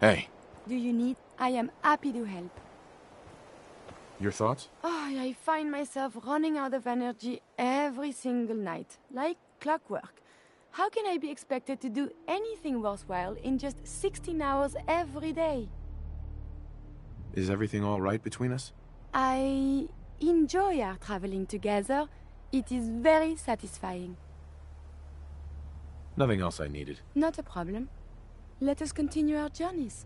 Hey. Do you need? I am happy to help. Your thoughts? Oh, I find myself running out of energy every single night, like clockwork. How can I be expected to do anything worthwhile in just 16 hours every day? Is everything all right between us? I enjoy our traveling together. It is very satisfying. Nothing else I needed. Not a problem. Let us continue our journeys.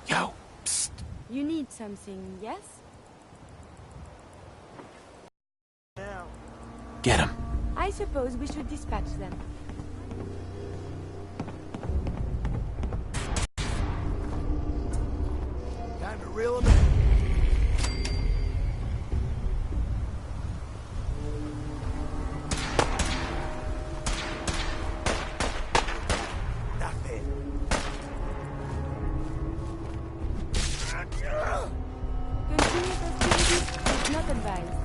Yo! Psst! You need something, yes? Get him. I suppose we should dispatch them. Time to reel them in. Continuous hostility is not advised.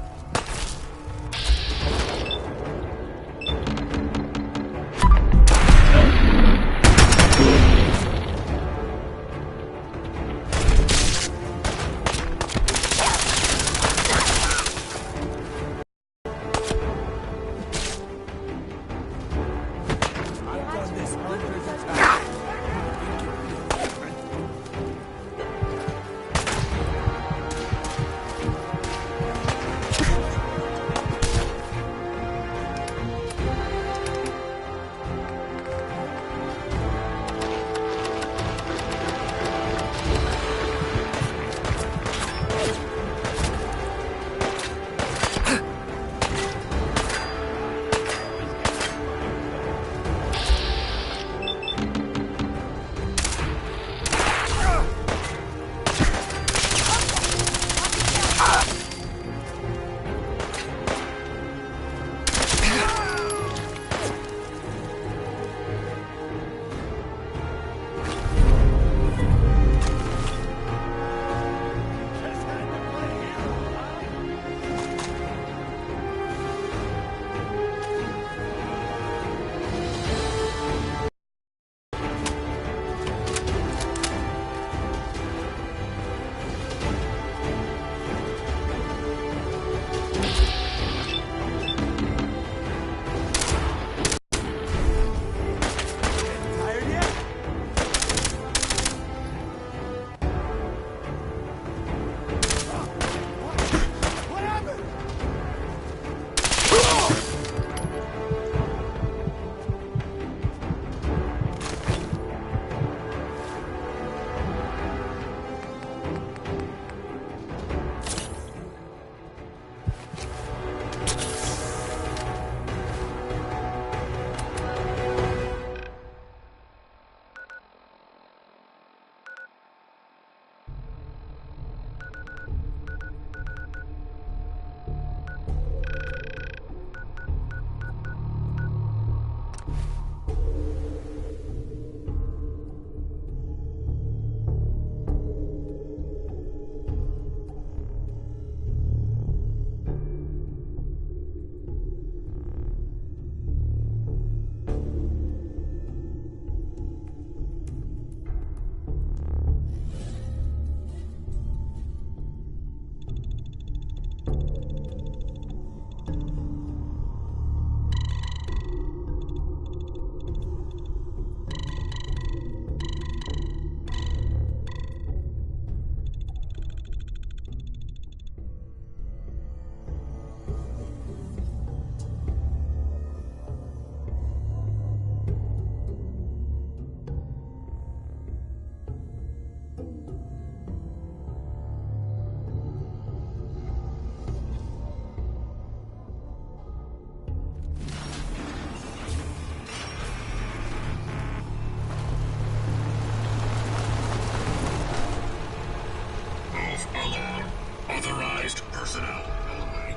Unauthorized personnel eliminated.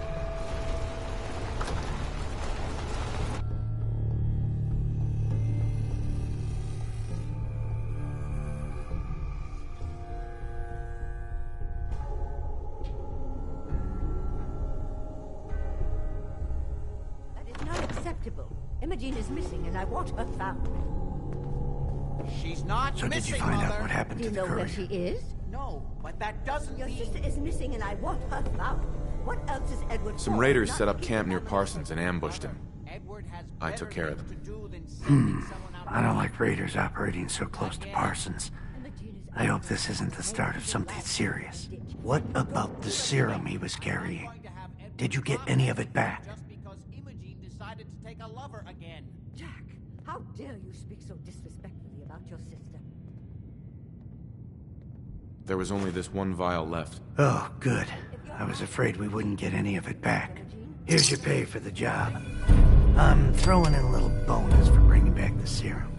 That is not acceptable. Imogen is missing and I want her found. She's not So missing, did you find Mother. out what happened Do to you the know where courier? she is? No, but that doesn't Your mean... sister is missing and I want her found. What else is Edward Some for? raiders Not set up keeping camp near Mama Parsons and ambushed him. Edward has I took care of them. to do than sending someone out I don't like raiders operating so close to Parsons. Imogen is I hope this isn't the start of something serious. What about the serum he was carrying? going to have Edward Did you get fired any of it back? just because Imogen decided to take a lover again. Jack, how dare you speak so disrespectfully about your sister? There was only this one vial left. Oh, good. I was afraid we wouldn't get any of it back. Here's your pay for the job. I'm throwing in a little bonus for bringing back the serum.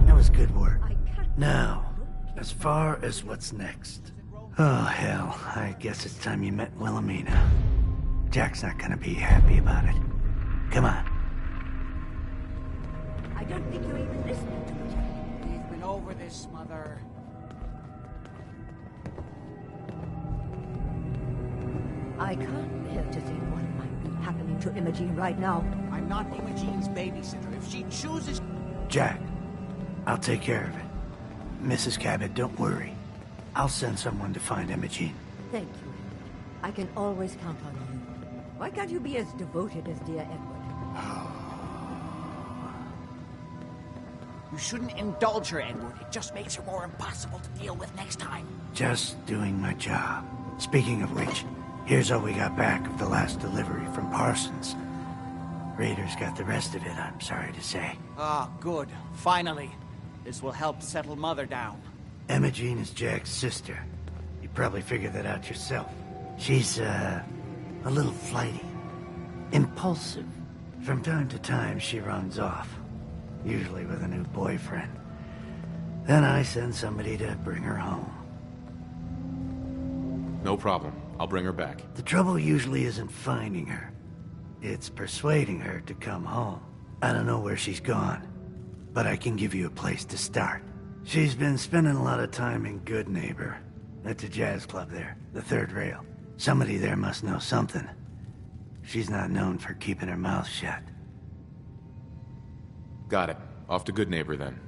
That was good work. I can't. Now, as far as what's next. Oh, hell. I guess it's time you met Wilhelmina. Jack's not gonna be happy about it. Come on. I don't think you're even listening to me, Jack. We've been over this, Mother. I can't bear to think what might be happening to Imogen right now. I'm not Imogen's babysitter. If she chooses... Jack, I'll take care of it. Mrs. Cabot, don't worry. I'll send someone to find Imogen. Thank you. I can always count on you. Why can't you be as devoted as dear Edward? You shouldn't indulge her, Edward. It just makes her more impossible to deal with next time. Just doing my job. Speaking of which, here's all we got back of the last delivery from Parsons. Raiders got the rest of it, I'm sorry to say. Ah, good. Finally. This will help settle Mother down. Imogen is Jack's sister. You probably figured that out yourself. She's, a little flighty. Impulsive. From time to time, she runs off. Usually with a new boyfriend. Then I send somebody to bring her home. No problem. I'll bring her back. The trouble usually isn't finding her. It's persuading her to come home. I don't know where she's gone, but I can give you a place to start. She's been spending a lot of time in Good Neighbor. That's a jazz club there, the third rail. Somebody there must know something. She's not known for keeping her mouth shut. Got it. Off to Good Neighbor then.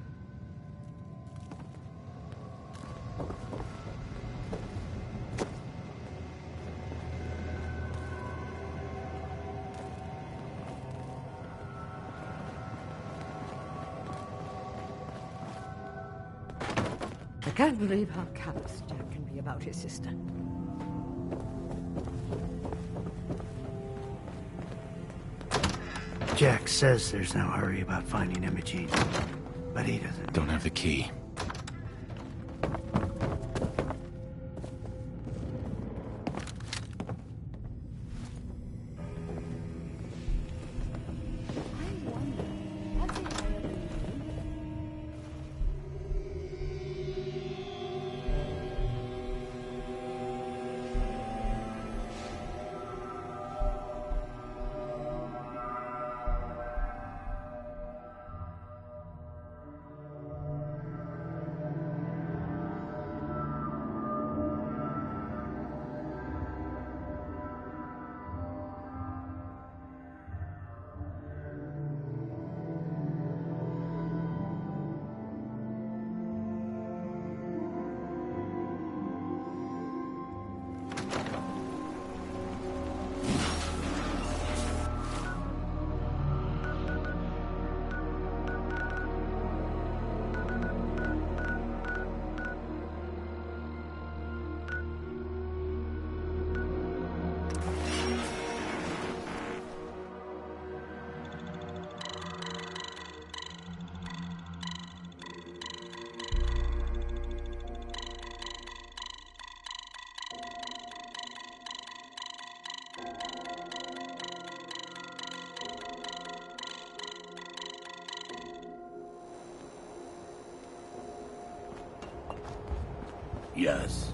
I can't believe how callous Jack can be about his sister. Jack says there's no hurry about finding Imogen, but he doesn't. Don't have the key. Yes.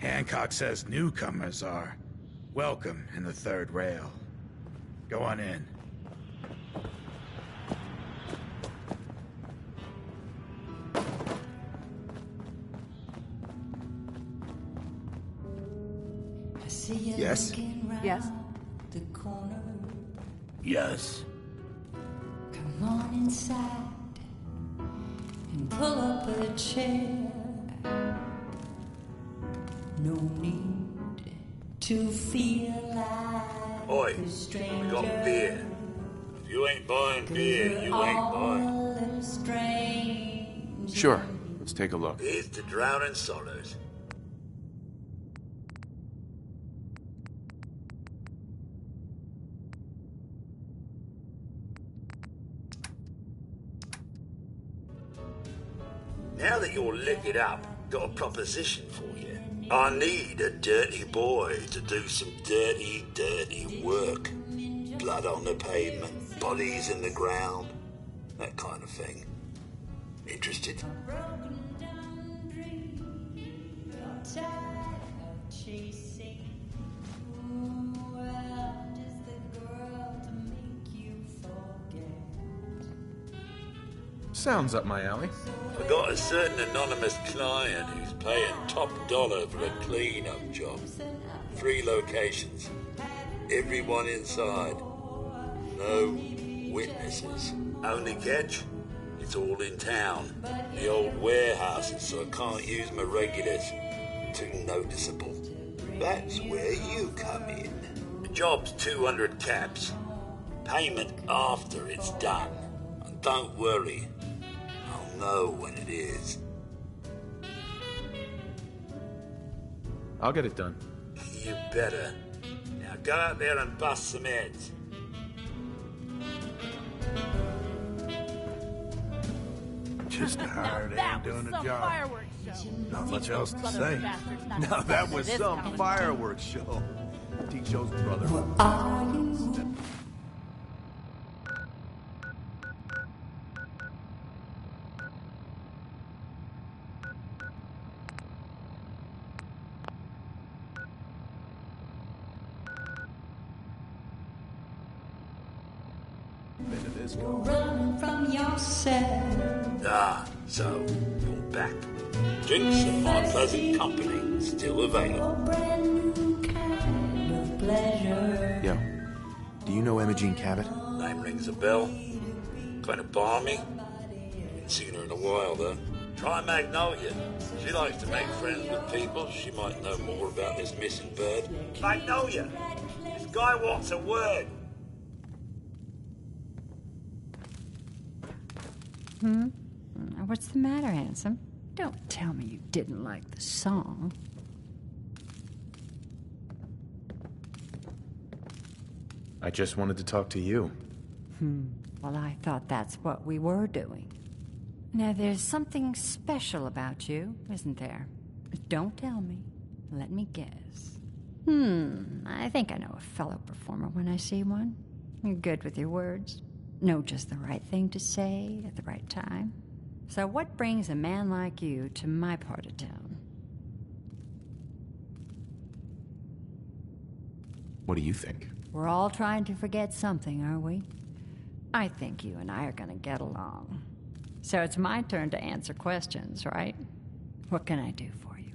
Hancock says newcomers are welcome in the third rail. Go on in. Yes? Yes? Yes. Come on inside and pull up a chair. No need to feel like Oi, a stranger. we got beer. If you ain't buying beer, you ain't buying. Sure. Let's take a look. Here's to drowning sorrows. Now that you're liquored up, got a proposition for you. I need a dirty boy to do some dirty, dirty work. Blood on the pavement, bodies in the ground, that kind of thing. Interested? Sounds up my alley. I got a certain anonymous client who's paying top dollar for a clean-up job. 3 locations. Everyone inside. No witnesses. Only catch? It's all in town. The old warehouses, so I can't use my regulars. Too noticeable. That's where you come in. The job's 200 caps. Payment after it's done. And don't worry. I'll know when it is. I'll get it done. You better. Now go out there and bust some heads. Just a hard aim doing the job. Not much else to say. Now that was some fireworks show. T-Show's brother. Run from yourself. Ah, so you're back. Drinks and my pleasant company still available. Yo, do you know Imogene Cabot? Name rings a bell. Kind of balmy. Haven't seen her in a while though. Try Magnolia. She likes to make friends with people. She might know more about this missing bird. Magnolia! This guy wants a word. What's the matter, handsome? Don't tell me you didn't like the song. I just wanted to talk to you. Well, I thought that's what we were doing. Now, there's something special about you, isn't there? Don't tell me. Let me guess. I think I know a fellow performer when I see one. You're good with your words. Know just the right thing to say at the right time. So what brings a man like you to my part of town? What do you think? We're all trying to forget something, are we? I think you and I are gonna get along. So it's my turn to answer questions, right? What can I do for you?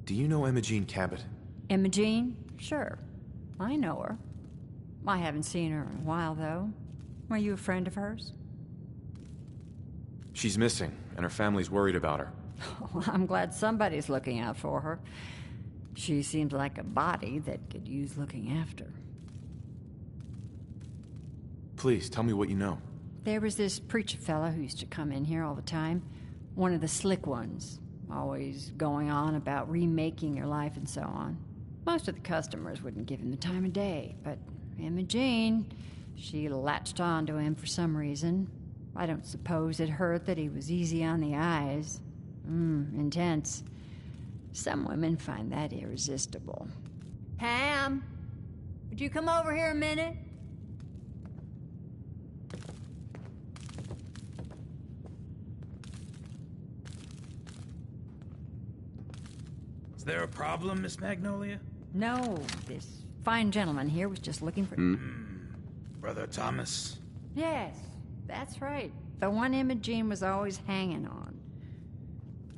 Do you know Imogene Cabot? Imogene? Sure. I know her. I haven't seen her in a while, though. Are you a friend of hers? She's missing, and her family's worried about her. Well, I'm glad somebody's looking out for her. She seems like a body that could use looking after. Please, tell me what you know. There was this preacher fella who used to come in here all the time. One of the slick ones. Always going on about remaking your life and so on. Most of the customers wouldn't give him the time of day, but Imogene, she latched on to him for some reason. I don't suppose it hurt that he was easy on the eyes. Intense. Some women find that irresistible. Pam, would you come over here a minute? there a problem, Miss Magnolia? No, this fine gentleman here was just looking for... Brother Thomas? Yes, that's right. The one Imogene was always hanging on.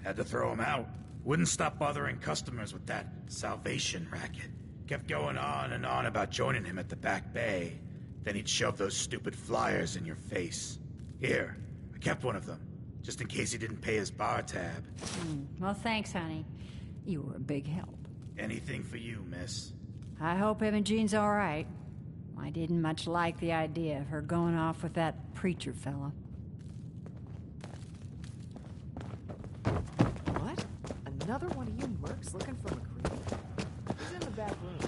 Had to throw him out. Wouldn't stop bothering customers with that salvation racket. Kept going on and on about joining him at the back bay. Then he'd shove those stupid flyers in your face. Here, I kept one of them, just in case he didn't pay his bar tab. Well, thanks, honey. You were a big help. Anything for you, miss. I hope Imogene's all right. I didn't much like the idea of her going off with that preacher fella. What? Another one of you mercs looking for McCready? He's in the back room.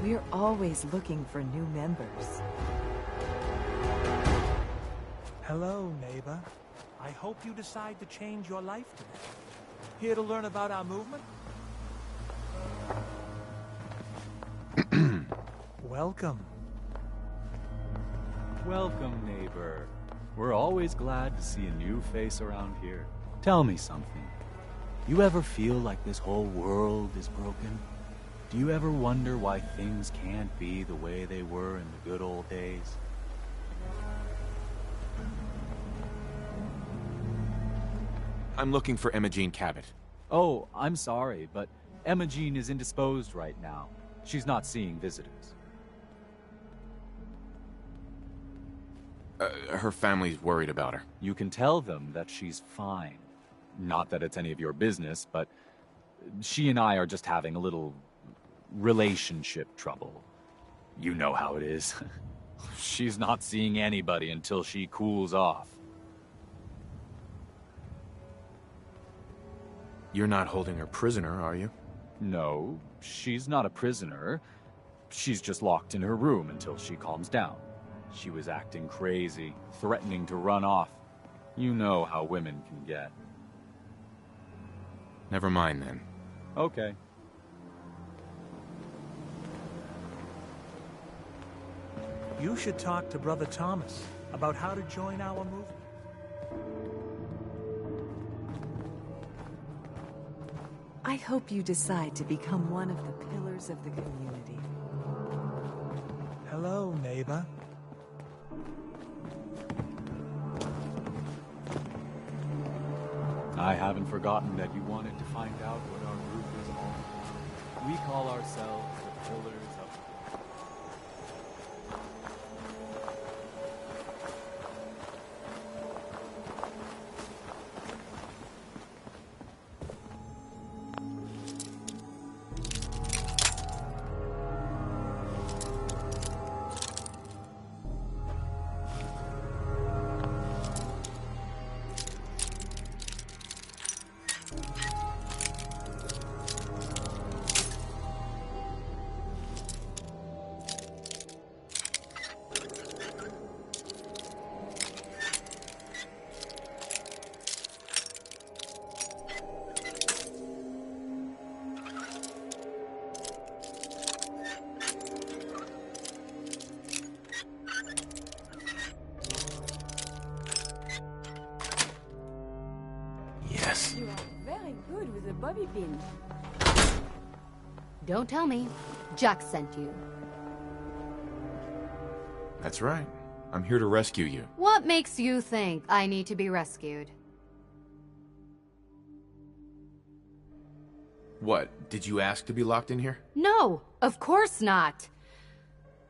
We're always looking for new members. Hello, neighbor. I hope you decide to change your life today. Here to learn about our movement? Welcome. Welcome, neighbor. We're always glad to see a new face around here. Tell me something. You ever feel like this whole world is broken? Do you ever wonder why things can't be the way they were in the good old days? I'm looking for Imogene Cabot. Oh, I'm sorry, but Imogene is indisposed right now. She's not seeing visitors. Her family's worried about her. You can tell them that she's fine. Not that it's any of your business, but she and I are just having a little relationship trouble. You know how it is. She's not seeing anybody until she cools off. You're not holding her prisoner, are you? No, she's not a prisoner. she's just locked in her room until she calms down. She was acting crazy, threatening to run off. You know how women can get. Never mind then. Okay. You should talk to Brother Thomas about how to join our movement. I hope you decide to become one of the pillars of the community. Hello, neighbor. I haven't forgotten that you wanted to find out what our group is all about. We call ourselves the Pillars of... You are very good with the bobby pin. Don't tell me. Jack sent you. That's right. I'm here to rescue you. What makes you think I need to be rescued? What, did you ask to be locked in here? No, of course not.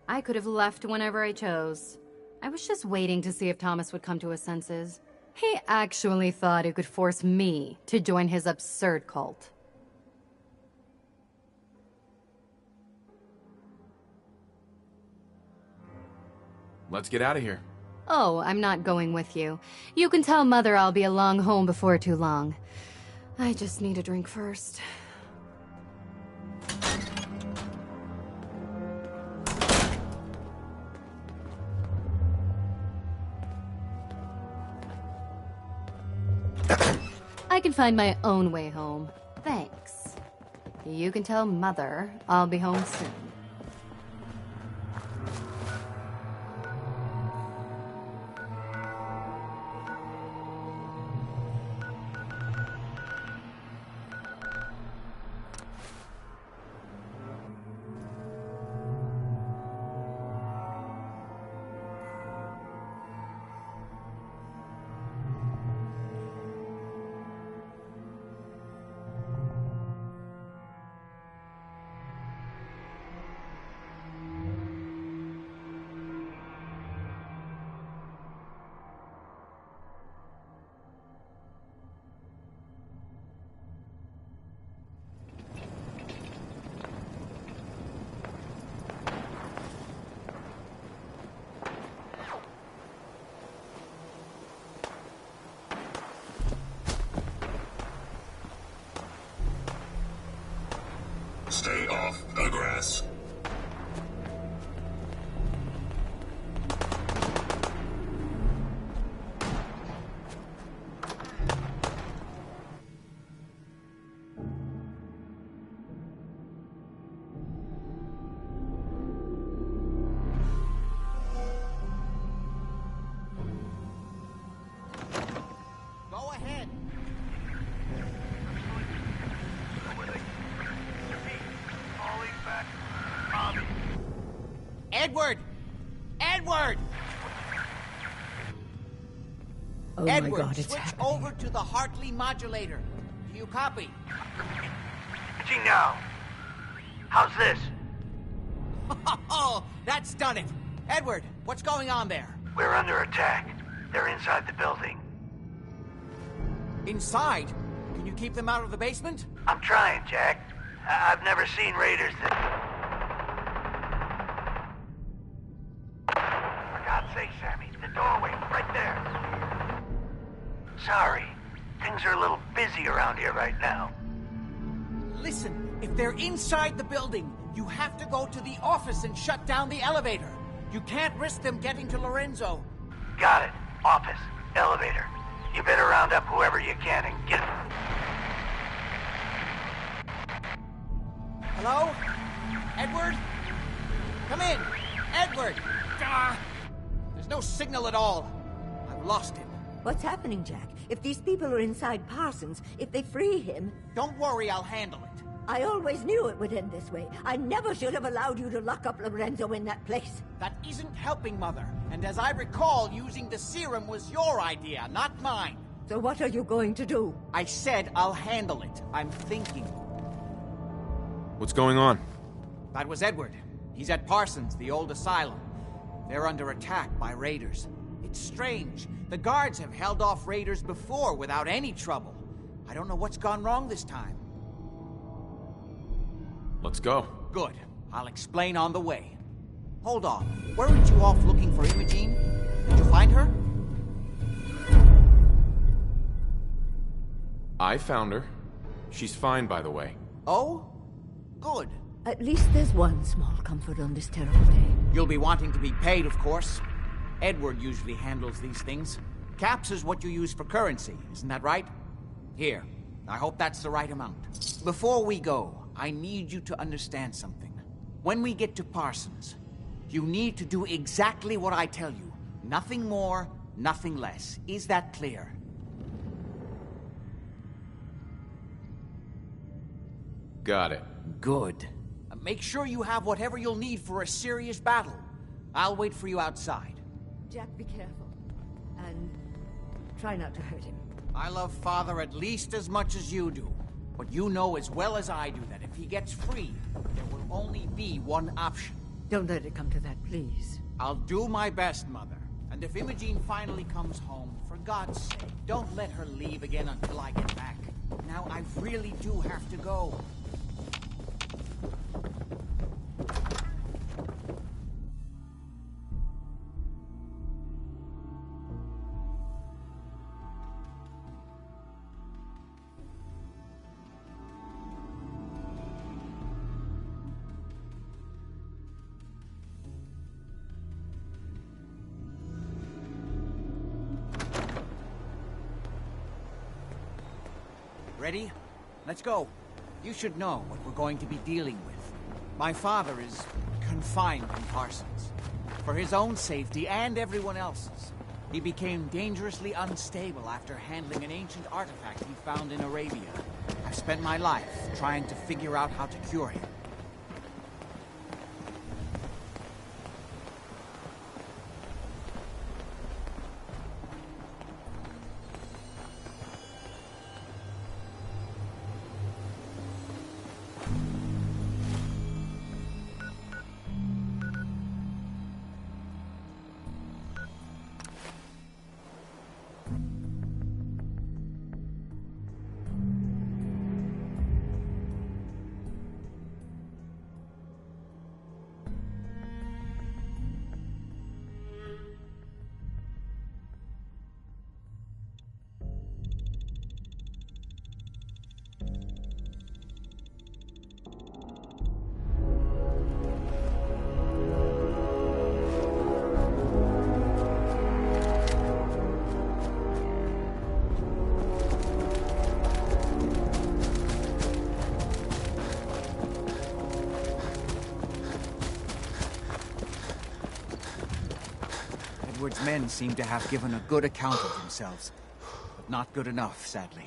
I could have left whenever I chose. I was just waiting to see if Thomas would come to his senses. He actually thought he could force me to join his absurd cult. Let's get out of here. Oh, I'm not going with you. You can tell Mother I'll be along home before too long. I just need a drink first. I can find my own way home. Thanks. You can tell Mother I'll be home soon. Stay off the grass. Go ahead. Edward! Edward! Oh my Edward, God, it's switch happening. over to the Hartley modulator. Do you copy? Switching now. How's this? Oh, that's done it. Edward, what's going on there? We're under attack. They're inside the building. Inside? Can you keep them out of the basement? I'm trying, Jack. I've never seen raiders that... For God's sake, Sammy, the doorway, right there. Sorry. Things are a little busy around here right now. Listen, if they're inside the building, You have to go to the office and shut down the elevator. You can't risk them getting to Lorenzo. Got it. Office. Elevator. You better round up whoever you can and get... Hello? Edward? Come in. Edward! Ah, there's no signal at all. I've lost him. What's happening, Jack? If these people are inside Parsons, if they free him... Don't worry, I'll handle it. I always knew it would end this way. I never should have allowed you to lock up Lorenzo in that place. That isn't helping, Mother. And as I recall, using the serum was your idea, not mine. So what are you going to do? I said I'll handle it. I'm thinking. What's going on? That was Edward. He's at Parsons, the old asylum. They're under attack by raiders. It's strange. The guards have held off raiders before without any trouble. I don't know what's gone wrong this time. Let's go. Good. I'll explain on the way. Hold on. Weren't you off looking for Imogene? Did you find her? I found her. She's fine, by the way. Oh? Good. At least there's one small comfort on this terrible day. You'll be wanting to be paid, of course. Edward usually handles these things. Caps is what you use for currency, isn't that right? Here. I hope that's the right amount. Before we go, I need you to understand something. When we get to Parsons, you need to do exactly what I tell you. Nothing more, nothing less. Is that clear? Got it. Good. Make sure you have whatever you'll need for a serious battle. I'll wait for you outside. Jack, be careful. And try not to hurt him. I love Father at least as much as you do. But you know as well as I do that if he gets free, there will only be one option. Don't let it come to that, please. I'll do my best, Mother. And if Imogene finally comes home, for God's sake, don't let her leave again until I get back. Now, I really do have to go. Ready? Let's go. You should know what we're going to be dealing with. My father is confined in Parsons. For his own safety and everyone else's. He became dangerously unstable after handling an ancient artifact he found in Arabia. I've spent my life trying to figure out how to cure him. Edward's men seem to have given a good account of themselves, but not good enough, sadly.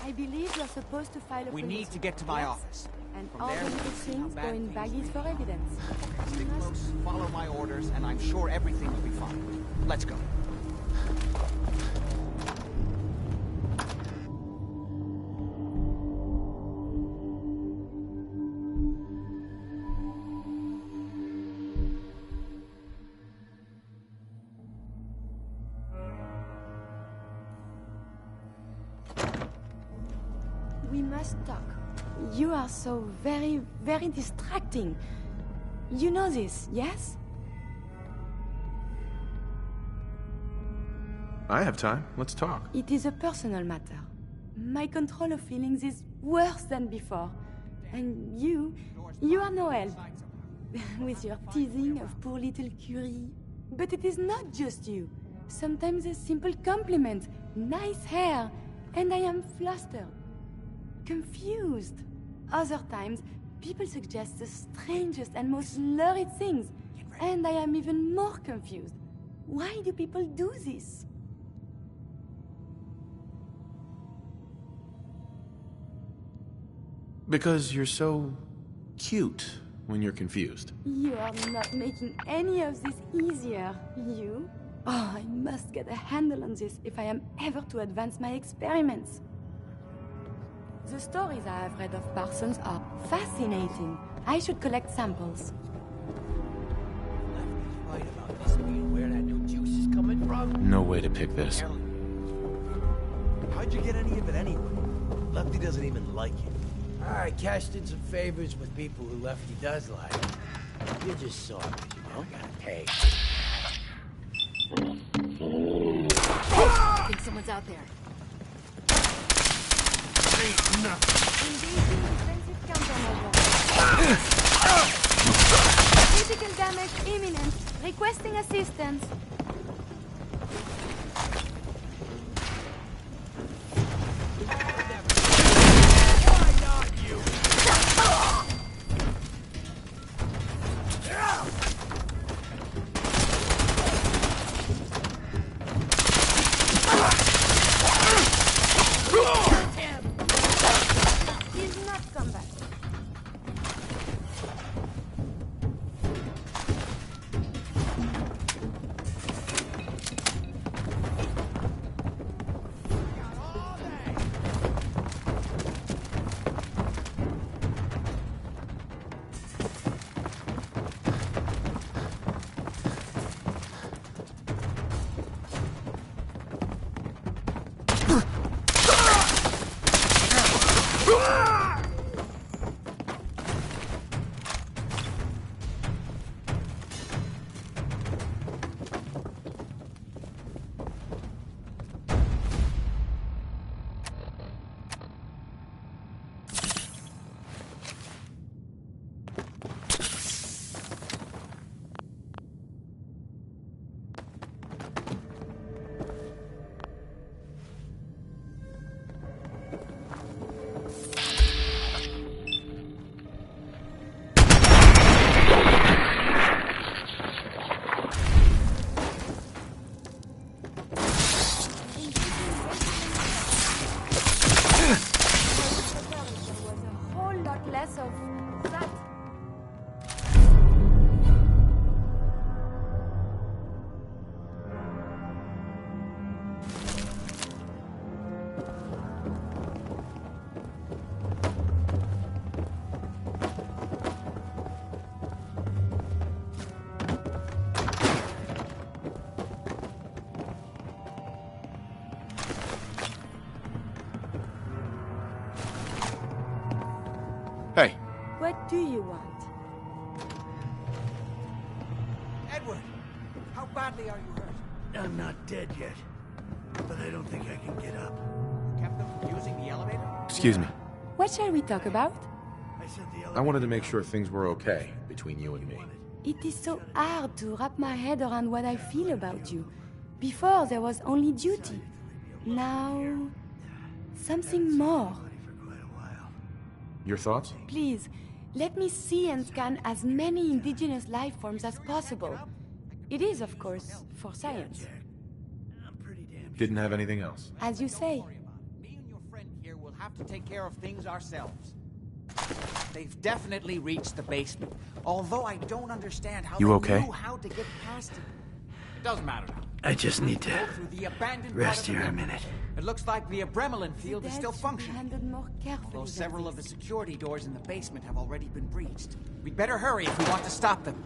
I believe you're supposed to file a We police need to get to my report. office. And From all there, the we little can see how things go bad in things baggies really for are. evidence. Stick close, follow my orders, and I'm sure everything will be fine. Let's go. We must talk. You are so very, very distracting. You know this, yes? I have time. Let's talk. It is a personal matter. My control of feelings is worse than before. And you are no help. With your teasing of poor little Curie. But it is not just you. Sometimes a simple compliment, nice hair, and I am flustered. Confused. Other times, people suggest the strangest and most lurid things, and I am even more confused. Why do people do this? Because you're so cute when you're confused. You are not making any of this easier, you. Oh, I must get a handle on this if I am ever to advance my experiments. The stories I have read of Parsons are fascinating. I should collect samples. Right about this being where that new juice is coming from. No way to pick this. How'd you get any of it anyway? Lefty doesn't even like it. I cashed in some favors with people who Lefty does like. You're just sore because you don't gotta pay. I think someone's out there. Ain't nothing. Engaging defensive countermeasures. Critical damage imminent. Requesting assistance. Hey. What do you want? Edward, how badly are you hurt? I'm not dead yet, but I don't think I can get up. You kept them from using the elevator? Excuse me. What shall we talk about? I wanted to make sure things were okay between you and me. It is so hard to wrap my head around what I feel about you. Before, there was only duty. Now, something more. Your thoughts? Please, let me see and scan as many indigenous life forms as possible. It is, of course, for science. Didn't have anything else. As you say. Me and your friend here will have to take care of things ourselves. They've definitely reached the basement, although I don't understand how You they okay? knew how to get past it. It doesn't matter now. I just need to Go through the abandoned rest part of the here a building. minute. It looks like the Abremlin field is still functioning, Handled more carefully although than several of the this. security doors in the basement have already been breached. We'd better hurry if we want to stop them.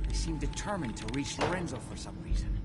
They seem determined to reach Lorenzo for some reason.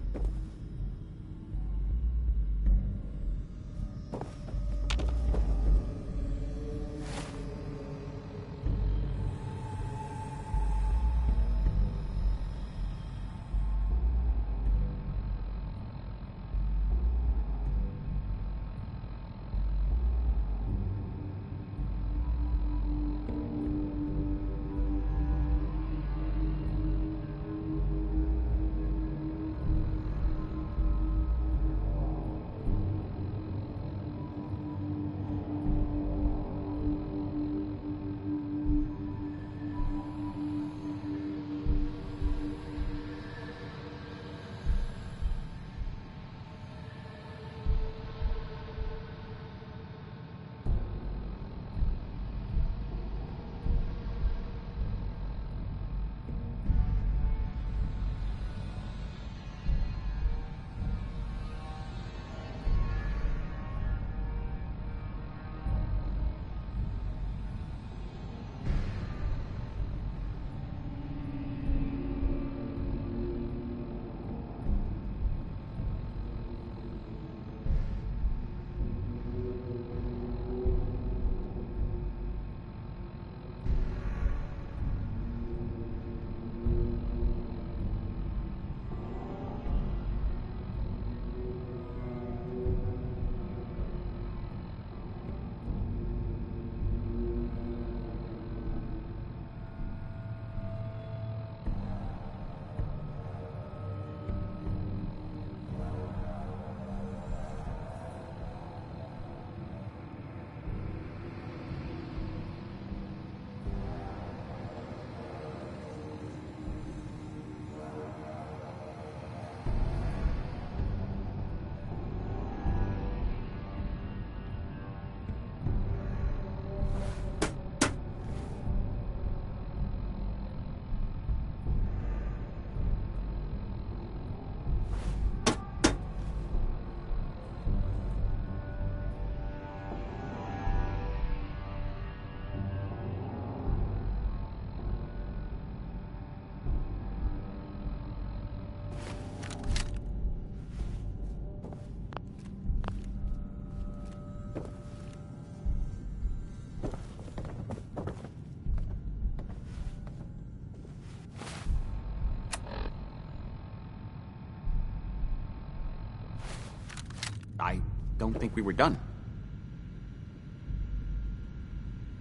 I don't think we were done.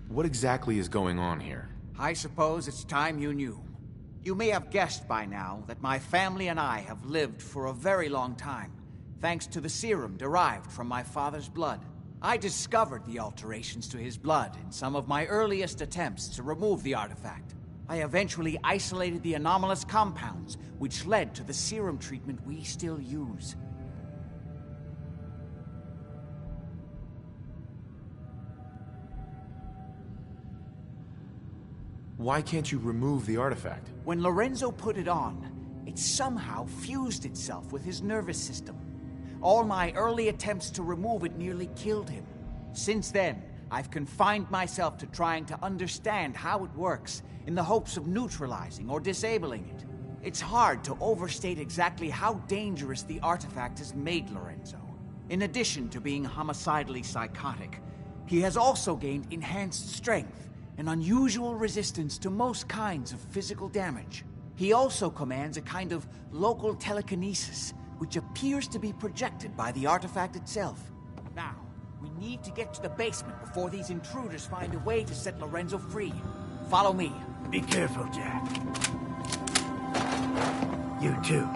What exactly is going on here? I suppose it's time you knew. You may have guessed by now that my family and I have lived for a very long time, thanks to the serum derived from my father's blood. I discovered the alterations to his blood in some of my earliest attempts to remove the artifact. I eventually isolated the anomalous compounds, which led to the serum treatment we still use. Why can't you remove the artifact? When Lorenzo put it on, it somehow fused itself with his nervous system. All my early attempts to remove it nearly killed him. Since then, I've confined myself to trying to understand how it works, in the hopes of neutralizing or disabling it. It's hard to overstate exactly how dangerous the artifact has made Lorenzo. In addition to being homicidally psychotic, he has also gained enhanced strength and unusual resistance to most kinds of physical damage. He also commands a kind of local telekinesis, which appears to be projected by the artifact itself. Now, we need to get to the basement before these intruders find a way to set Lorenzo free. Follow me. Be careful, Jack. You too.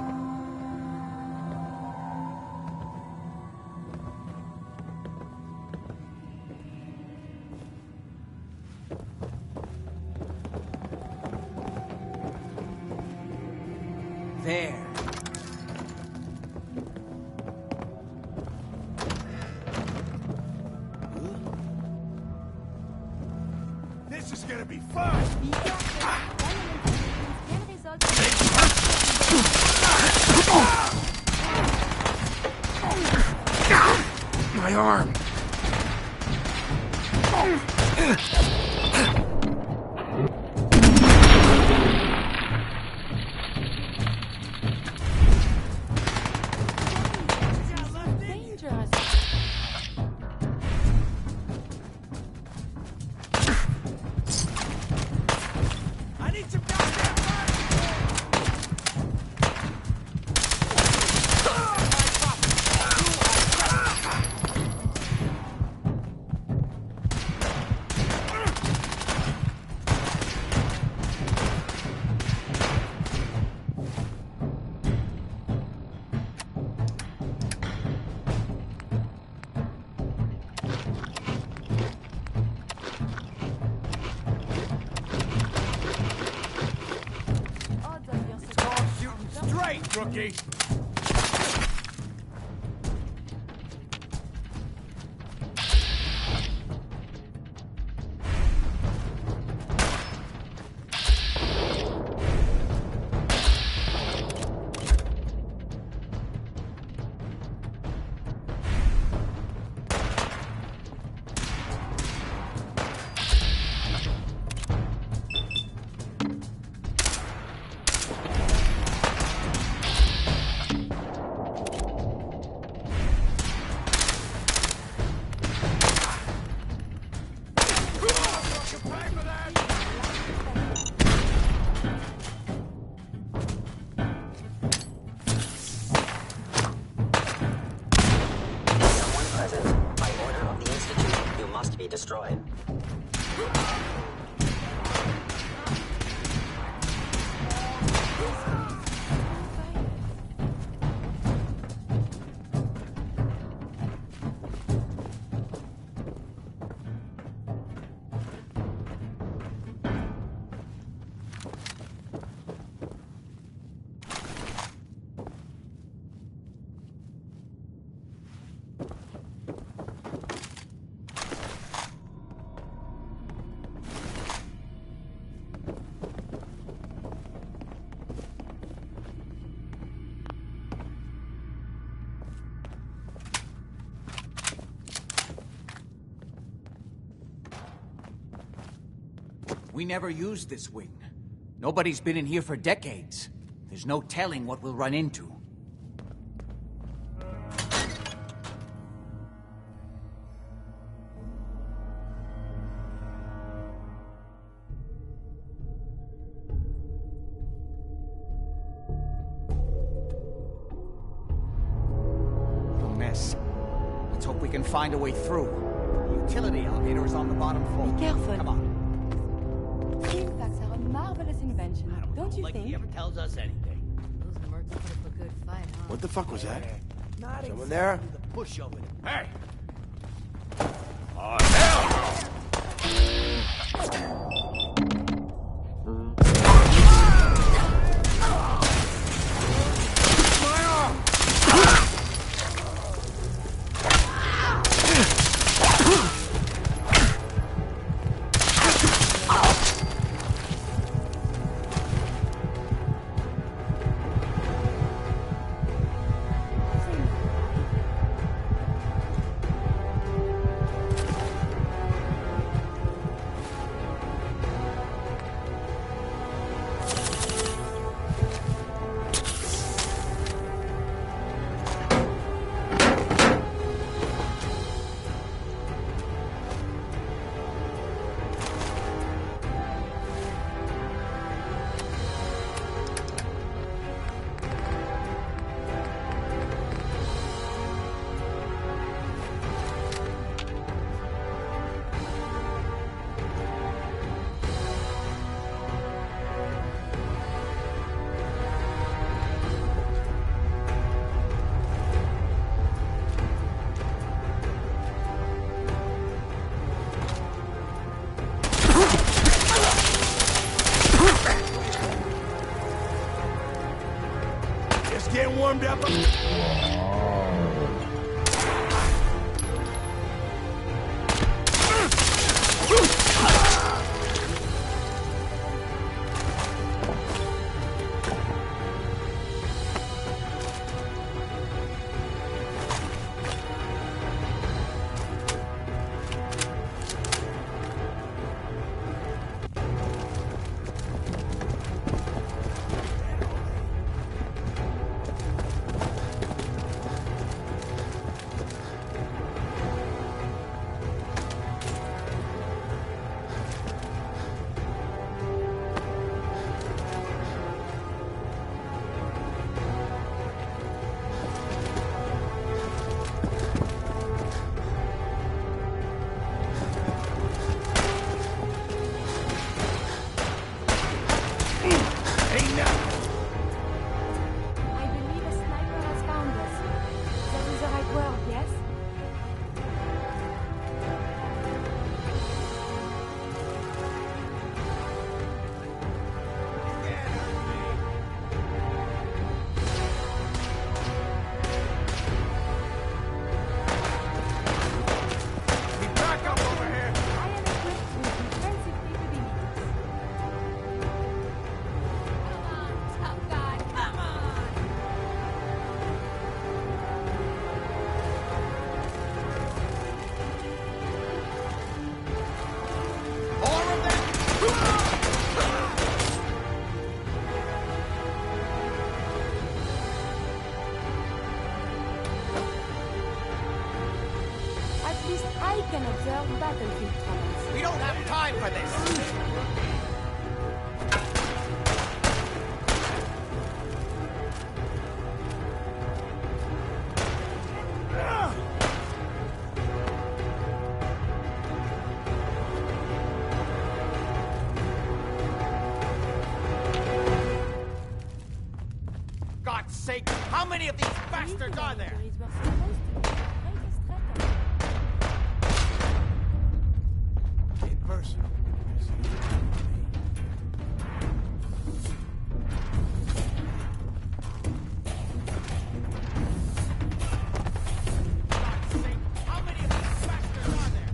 There. This is gonna be fun! My arm! Rookie! Destroyed. We never used this wing. Nobody's been in here for decades. There's no telling what we'll run into. A mess. Let's hope we can find a way through. The utility elevator is on the bottom floor. Be careful. Come on. Steel packs are a marvelous invention, don't you like think? he ever tells us anything. Those mercs put up a good fight, huh? What the fuck was that? Not Someone exactly there? the pushover. Hey! Oh, hell Just getting warmed up. I believe a sniper has found us. That is the right word, yes? Back up over here. I am equipped with defensive capabilities. Come on, tough guy, come on! More of them! At least I can observe battlefield troubles. We don't have time for this! God's sake, how many of these bastards are there? There is were supposed to be the greatest threat. In person. God's sake, how many of these bastards are there?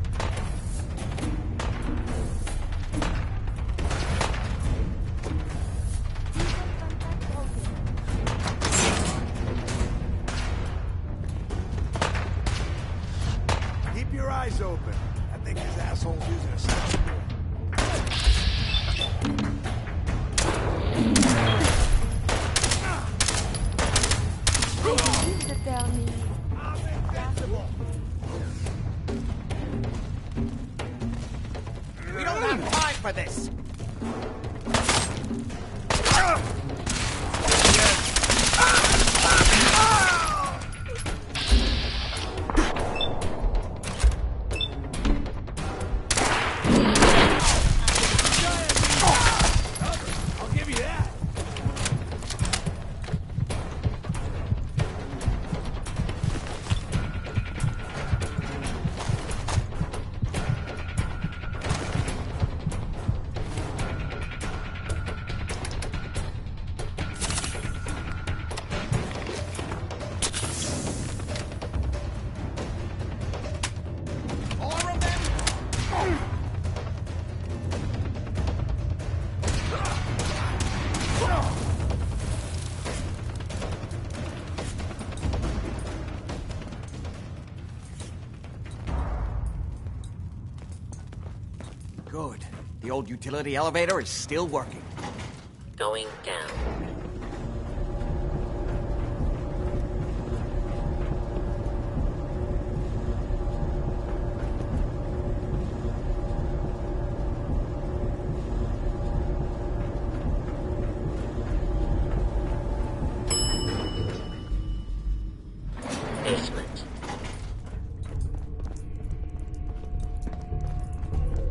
Keep your eyes open. I think this asshole's using a sniper. I believe that there need. We don't have time for this! Good. The old utility elevator is still working. Going down.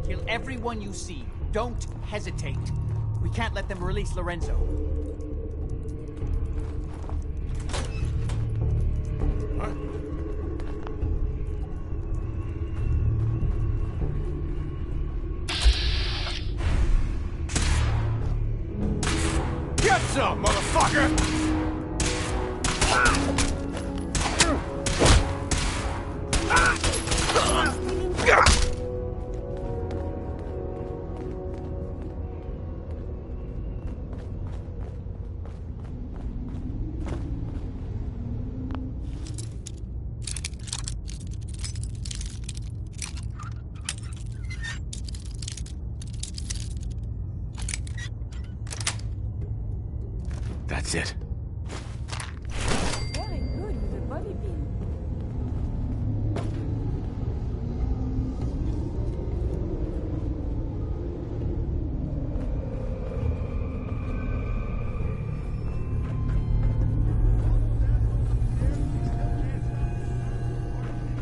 Kill everyone you see. Don't hesitate. We can't let them release Lorenzo. Get some, motherfucker! That's it. Very good with the body beam.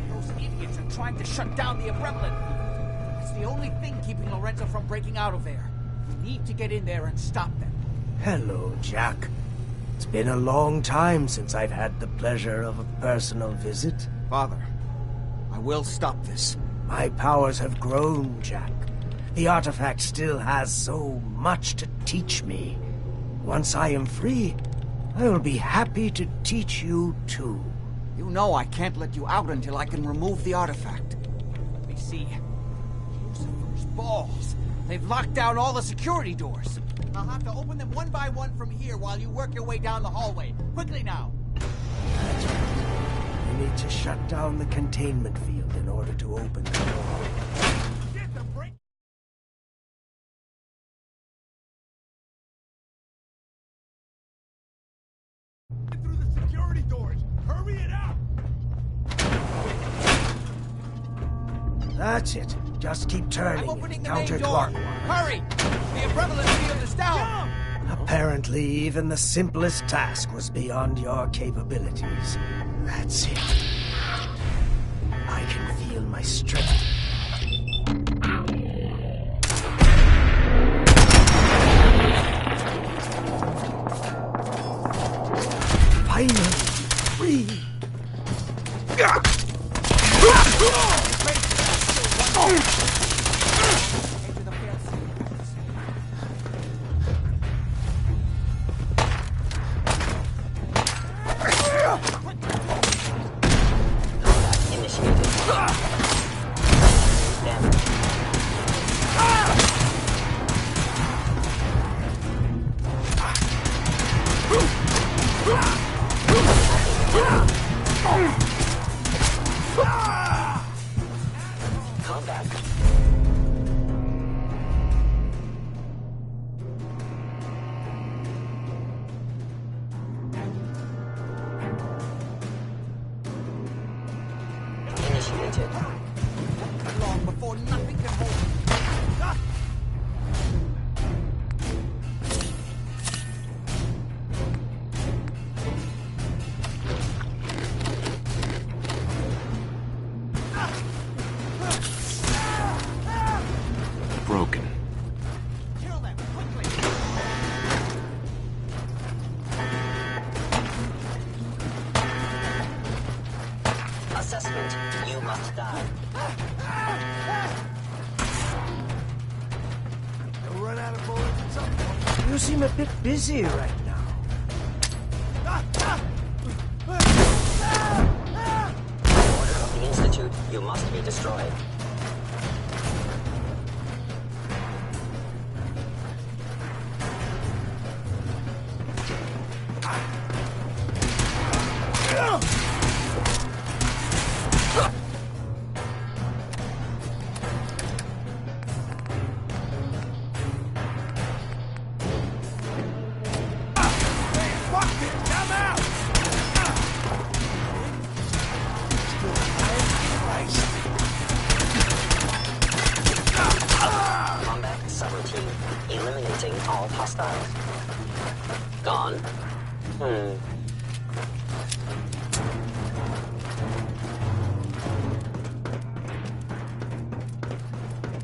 Those idiots are trying to shut down the umbrella. It's the only thing keeping Lorenzo from breaking out of there. We need to get in there and stop them. Hello, Jack. It's been a long time since I've had the pleasure of a personal visit. Father, I will stop this. My powers have grown, Jack. The artifact still has so much to teach me. Once I am free, I will be happy to teach you too. You know I can't let you out until I can remove the artifact. Let me see. Lucifer's balls. They've locked down all the security doors. I'll have to open them one by one from here while you work your way down the hallway. Quickly now! That's right. You need to shut down the containment field in order to open the door. Get the break! Get through the security doors! Hurry it up! That's it. Just keep turning. I'm opening the main door! Counterclockwise. Hurry! The umbrella field is down! Apparently, even the simplest task was beyond your capabilities. That's it. I can feel my strength. Finally, free! Long before nothing can hold me. Broken. Kill them, quickly! Assessment. You must die. You'll run out of bullets at some point. You seem a bit busy right now. Order of the Institute. You must be destroyed. all hostiles. Gone?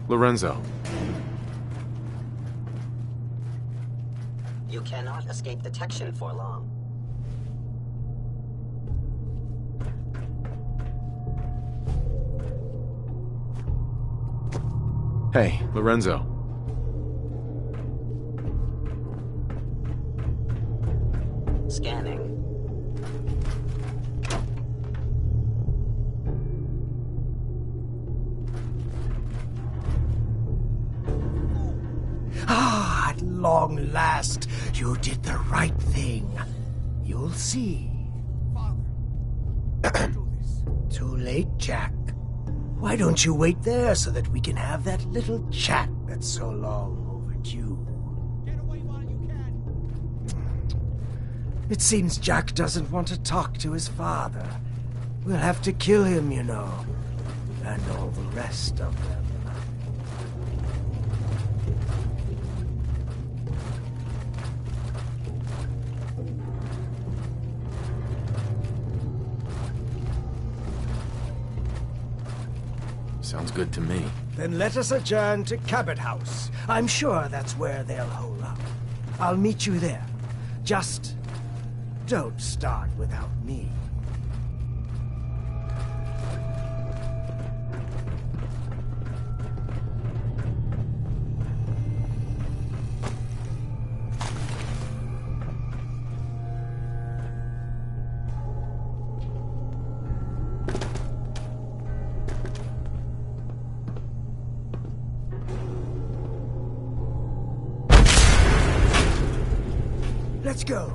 Lorenzo. You cannot escape detection for long. Hey, Lorenzo. Scanning. Ah, at long last, you did the right thing. You'll see. Too late, Jack. Why don't you wait there so that we can have that little chat that's so long overdue? It seems Jack doesn't want to talk to his father. We'll have to kill him, you know. And all the rest of them. Sounds good to me. Then let us adjourn to Cabot House. I'm sure that's where they'll hole up. I'll meet you there. Just don't start without me. Let's go.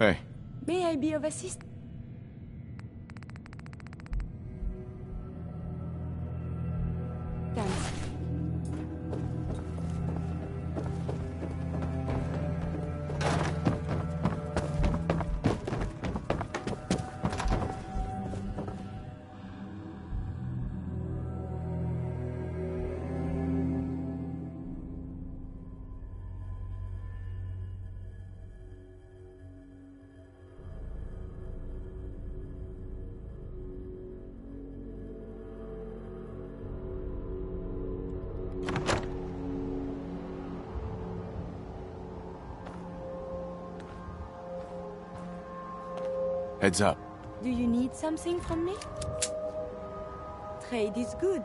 Hey. May I be of assistance? Thanks. Heads up. Do you need something from me? Trade is good.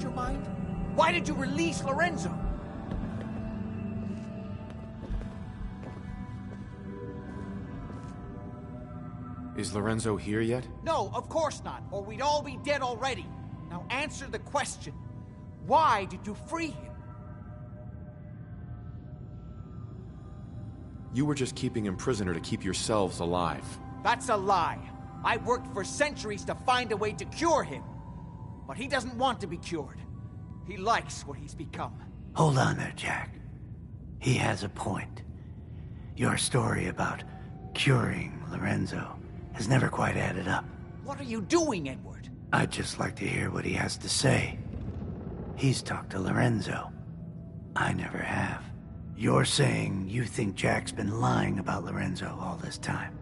lost your mind? Why did you release Lorenzo? Is Lorenzo here yet? No, of course not, or we'd all be dead already. Now answer the question. Why did you free him? You were just keeping him prisoner to keep yourselves alive. That's a lie. I worked for centuries to find a way to cure him. But he doesn't want to be cured. He likes what he's become. Hold on there, Jack. He has a point. Your story about curing Lorenzo has never quite added up. What are you doing, Edward? I'd just like to hear what he has to say. He's talked to Lorenzo. I never have. You're saying you think Jack's been lying about Lorenzo all this time?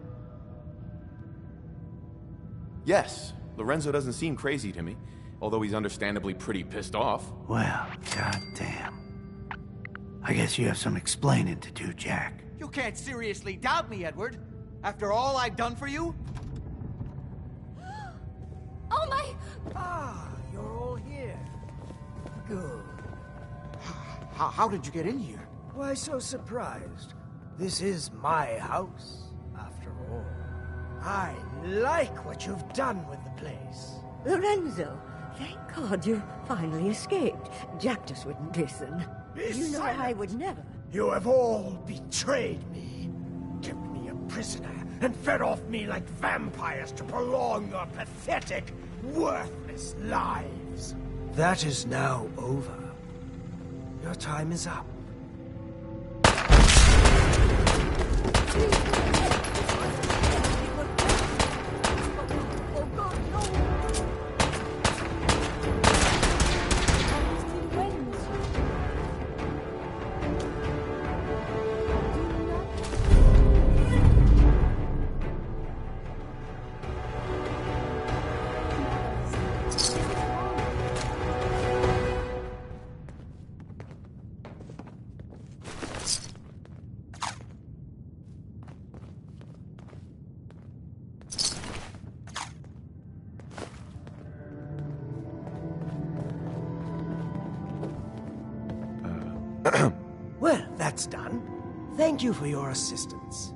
Yes, Lorenzo doesn't seem crazy to me, although he's understandably pretty pissed off. Well, goddamn. I guess you have some explaining to do, Jack. You can't seriously doubt me, Edward. After all I've done for you? Oh my... Ah, you're all here. Good. How did you get in here? Why so surprised? This is my house, after all. I like what you've done with the place. Lorenzo, thank God you finally escaped. Jack just wouldn't listen. You know I would never. You have all betrayed me, kept me a prisoner, and fed off me like vampires to prolong your pathetic, worthless lives. That is now over. Your time is up. Well, that's done. Thank you for your assistance.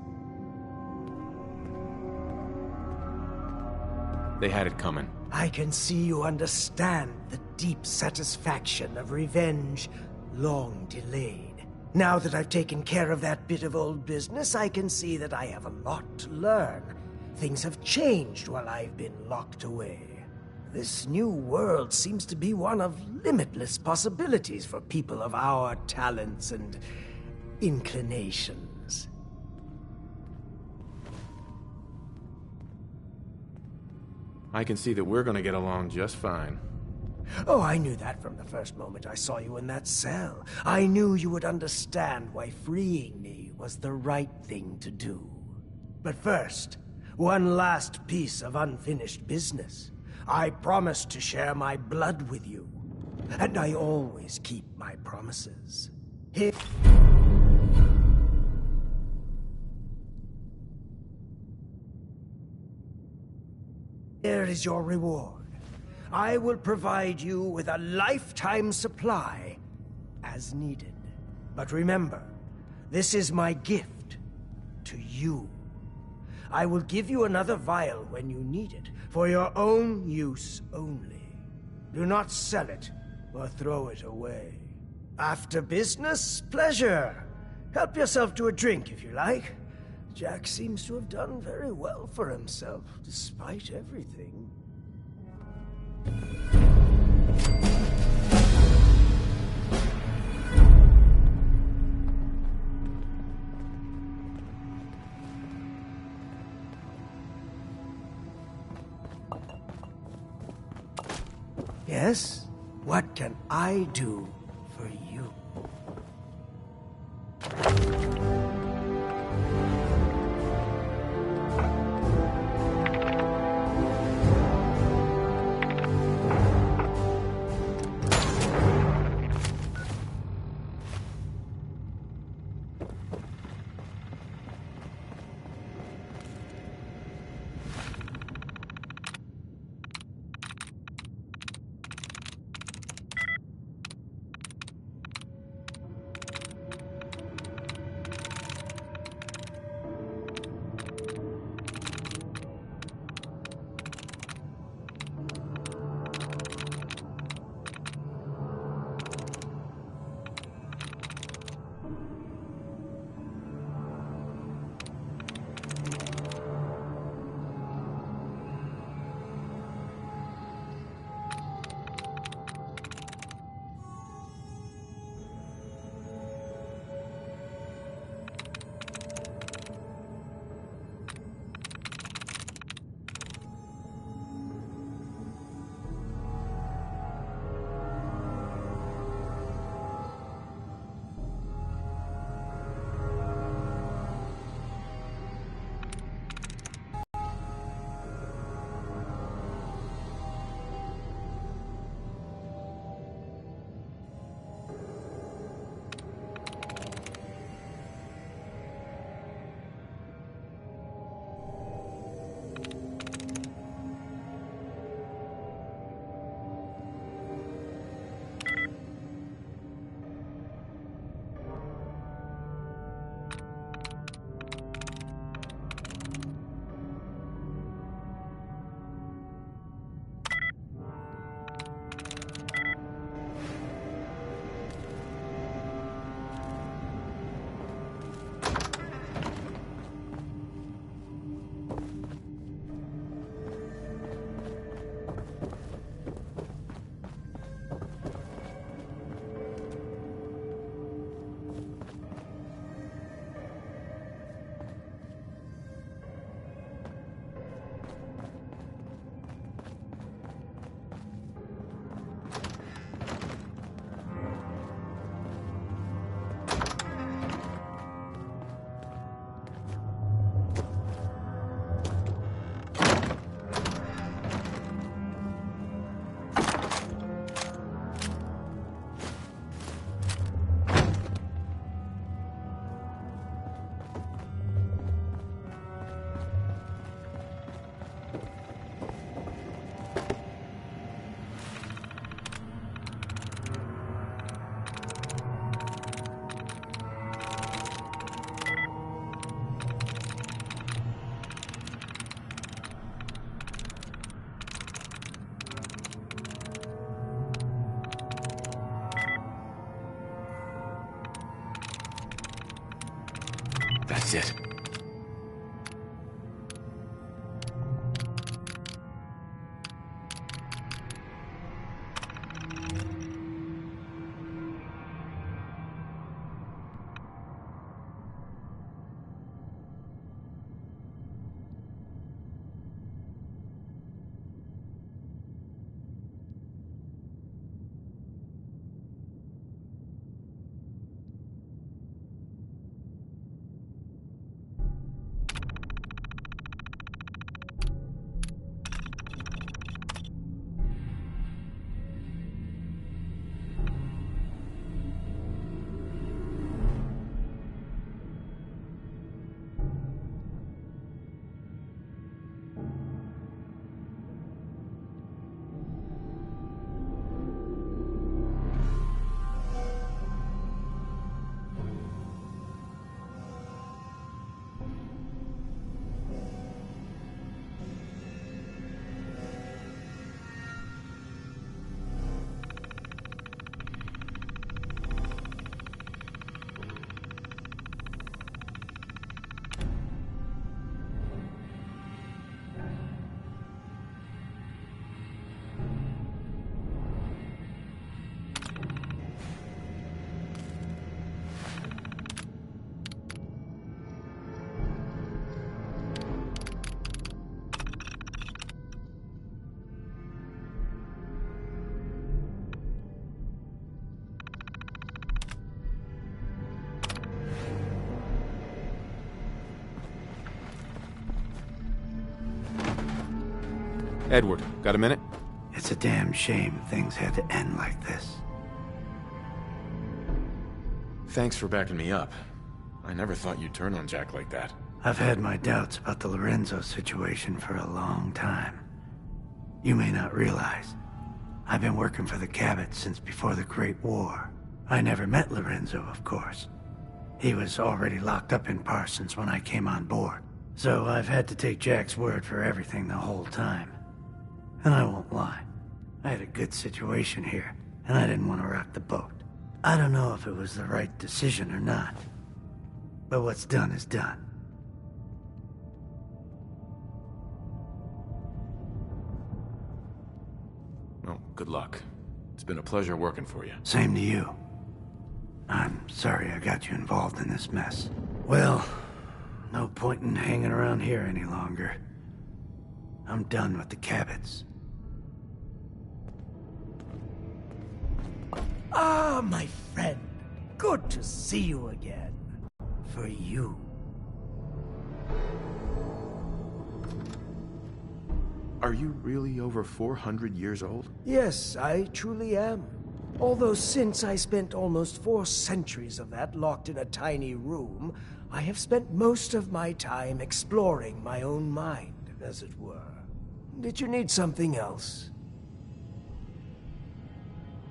They had it coming. I can see you understand the deep satisfaction of revenge, long delayed. Now that I've taken care of that bit of old business, I can see that I have a lot to learn. Things have changed while I've been locked away. This new world seems to be one of limitless possibilities for people of our talents and inclinations. I can see that we're gonna get along just fine. Oh, I knew that from the first moment I saw you in that cell. I knew you would understand why freeing me was the right thing to do. But first, one last piece of unfinished business. I promised to share my blood with you, and I always keep my promises. Here is your reward. I will provide you with a lifetime supply, as needed. But remember, this is my gift to you. I will give you another vial when you need it, for your own use only. Do not sell it or throw it away. After business, pleasure. Help yourself to a drink if you like. Jack seems to have done very well for himself, despite everything. Yes? What can I do for you? That's it. Edward, got a minute? It's a damn shame things had to end like this. Thanks for backing me up. I never thought you'd turn on Jack like that. I've had my doubts about the Lorenzo situation for a long time. You may not realize, I've been working for the Cabot since before the Great War. I never met Lorenzo, of course. He was already locked up in Parsons when I came on board. So I've had to take Jack's word for everything the whole time. And I won't lie, I had a good situation here, and I didn't want to rock the boat. I don't know if it was the right decision or not, but what's done is done. Well, good luck. It's been a pleasure working for you. Same to you. I'm sorry I got you involved in this mess. Well, no point in hanging around here any longer. I'm done with the Cabots. Ah, my friend. Good to see you again. For you. Are you really over 400 years old? Yes, I truly am. Although since I spent almost 4 centuries of that locked in a tiny room, I have spent most of my time exploring my own mind, as it were. Did you need something else?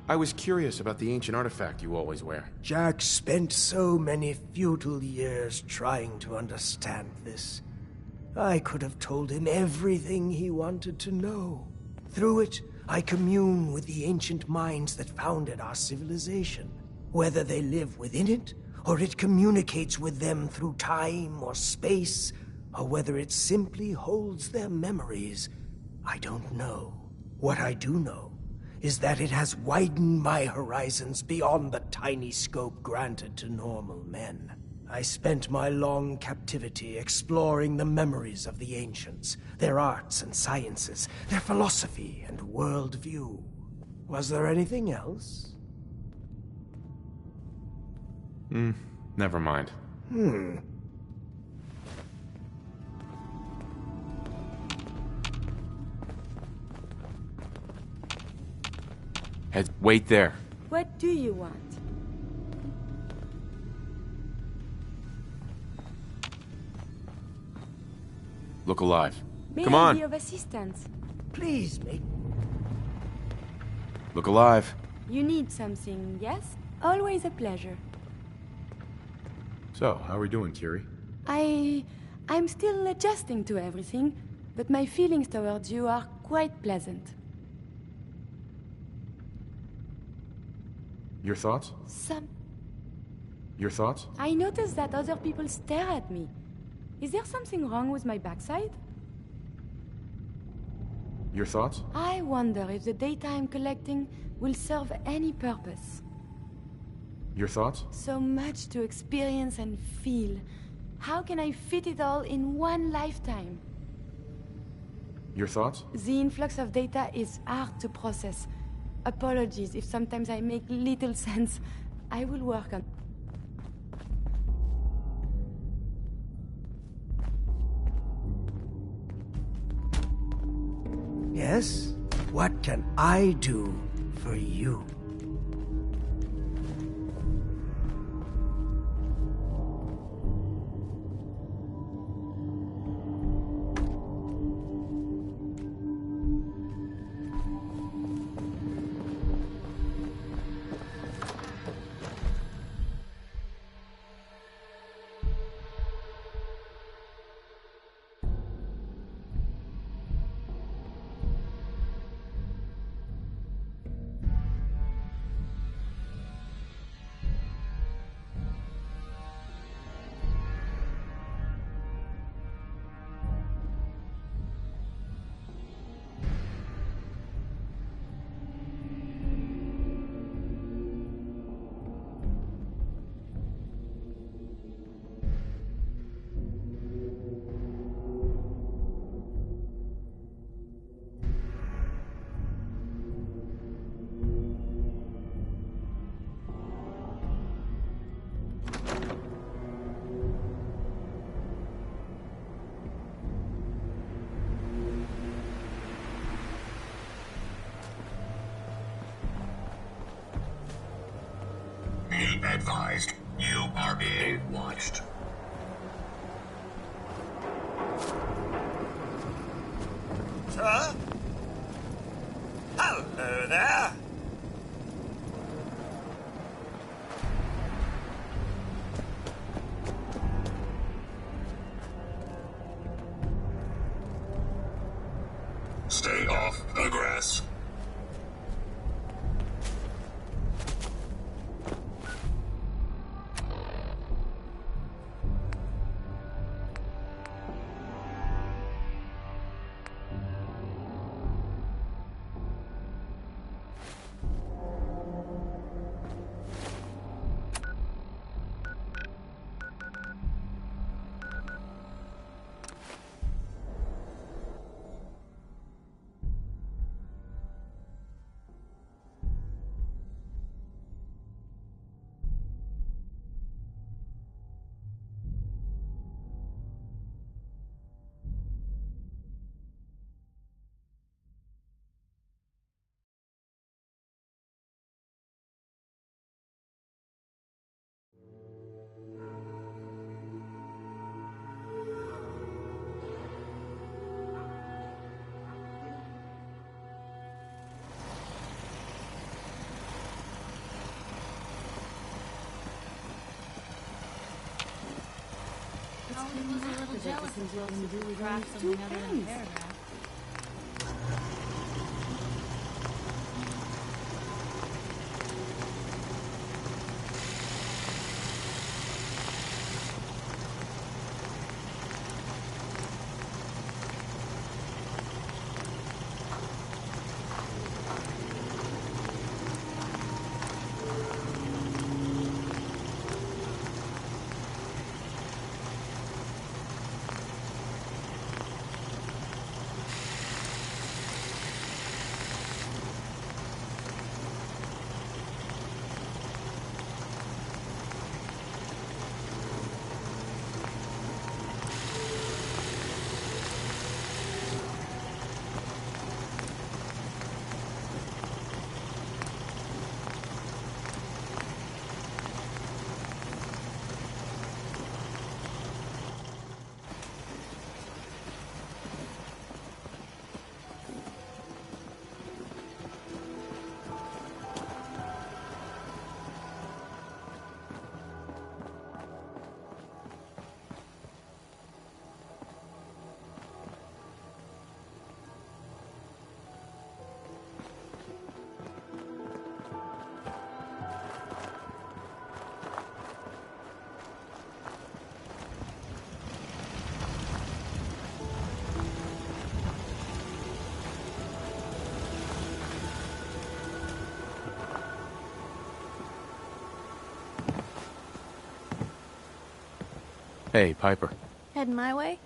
I was curious about the ancient artifact you always wear. Jack spent so many futile years trying to understand this. I could have told him everything he wanted to know. Through it, I commune with the ancient minds that founded our civilization. Whether they live within it, or it communicates with them through time or space, or whether it simply holds their memories, I don't know. What I do know is that it has widened my horizons beyond the tiny scope granted to normal men. I spent my long captivity exploring the memories of the ancients, their arts and sciences, their philosophy and worldview. Was there anything else? Never mind. Wait there. What do you want? Look alive. May Come I on. be of assistance? Please, mate. Look alive. You need something, yes? Always a pleasure. So, how are we doing, Kiri? I'm still adjusting to everything, but my feelings towards you are quite pleasant. Your thoughts? Your thoughts? I noticed that other people stare at me. Is there something wrong with my backside? Your thoughts? I wonder if the data I'm collecting will serve any purpose. Your thoughts? So much to experience and feel. How can I fit it all in one lifetime? Your thoughts? The influx of data is hard to process. Apologies if sometimes I make little sense. I will work on... Yes? What can I do for you? Be advised, you are being watched. Sir? Hello there. Stay off the grass. was a little jealous of Wilson to craft something other than a paragraph. Hey, Piper. Heading my way?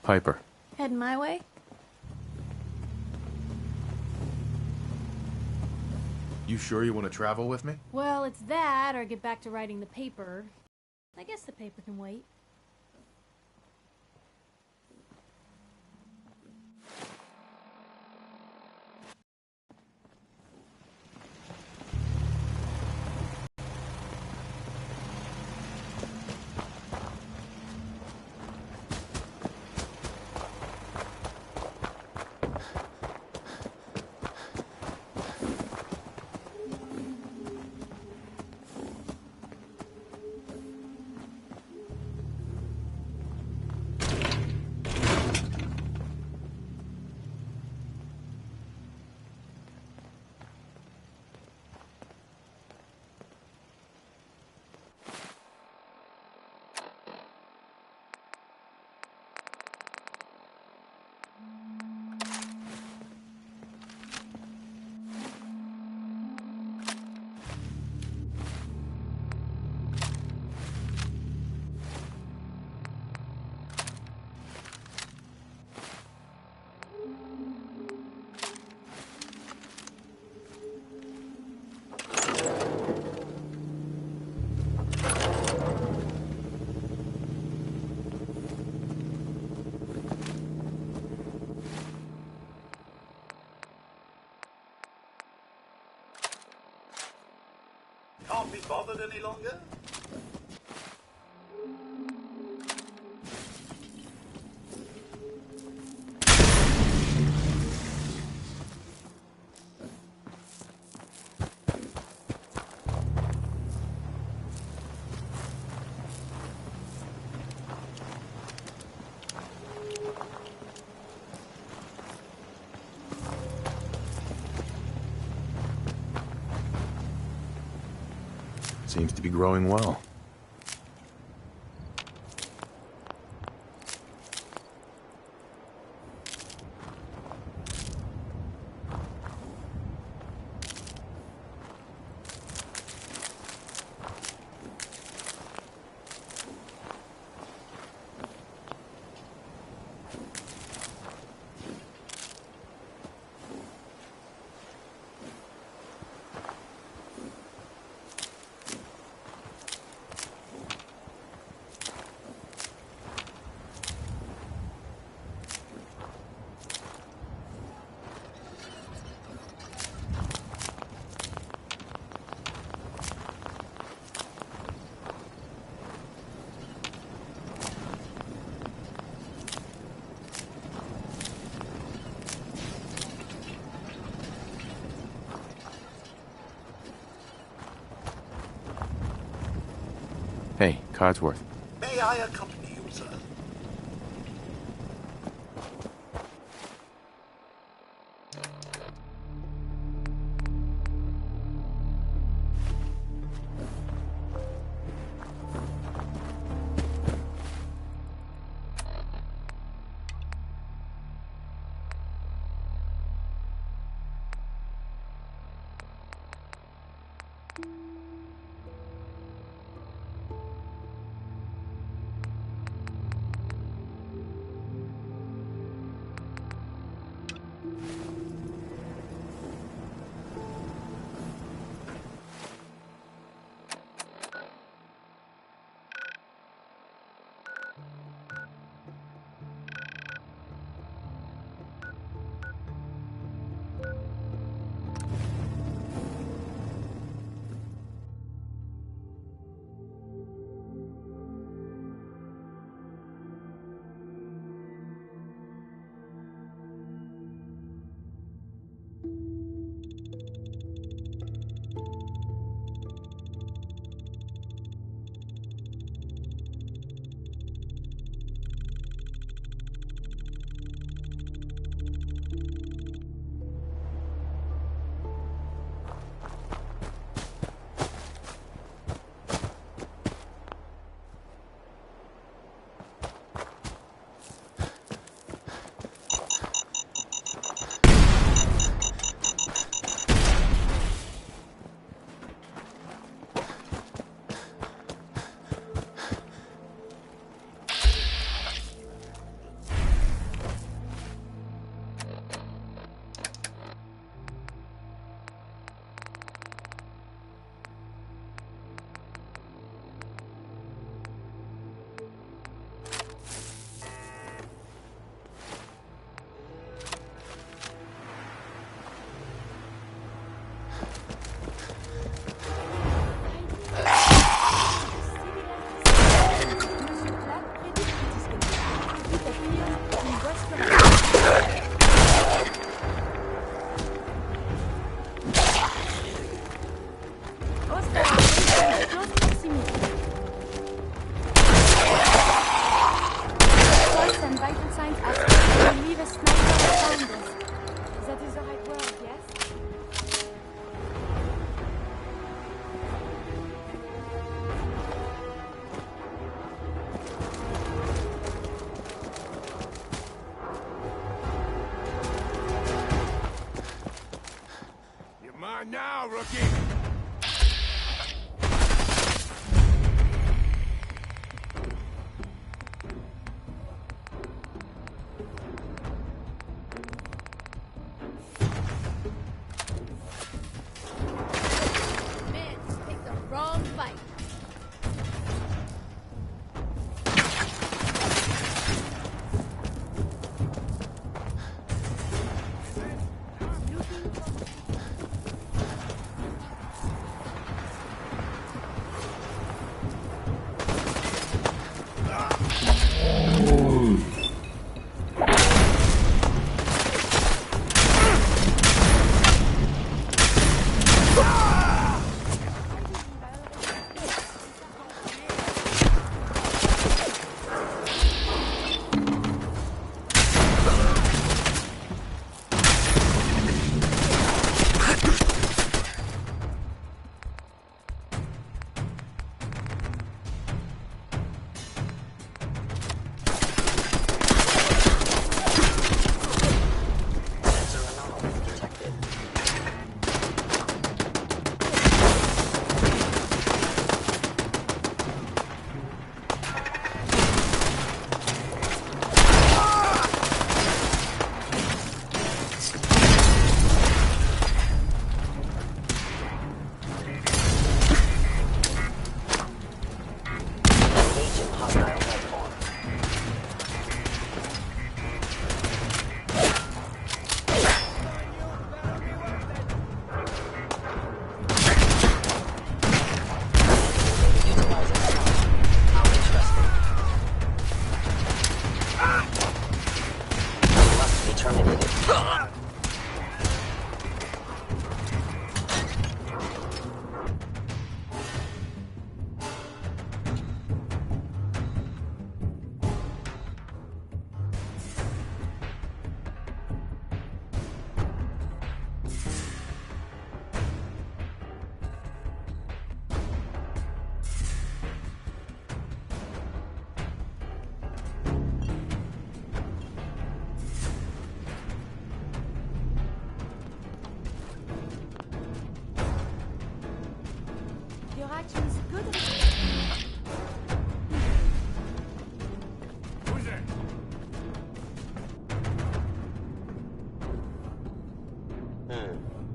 Piper. Heading my way? You sure you want to travel with me? Well, it's that, or get back to writing the paper. I guess the paper can wait. Can't be bothered any longer? Seems to be growing well. Hey, Codsworth. May I accompany you, sir? Now, rookie! Man, just picked the wrong fight.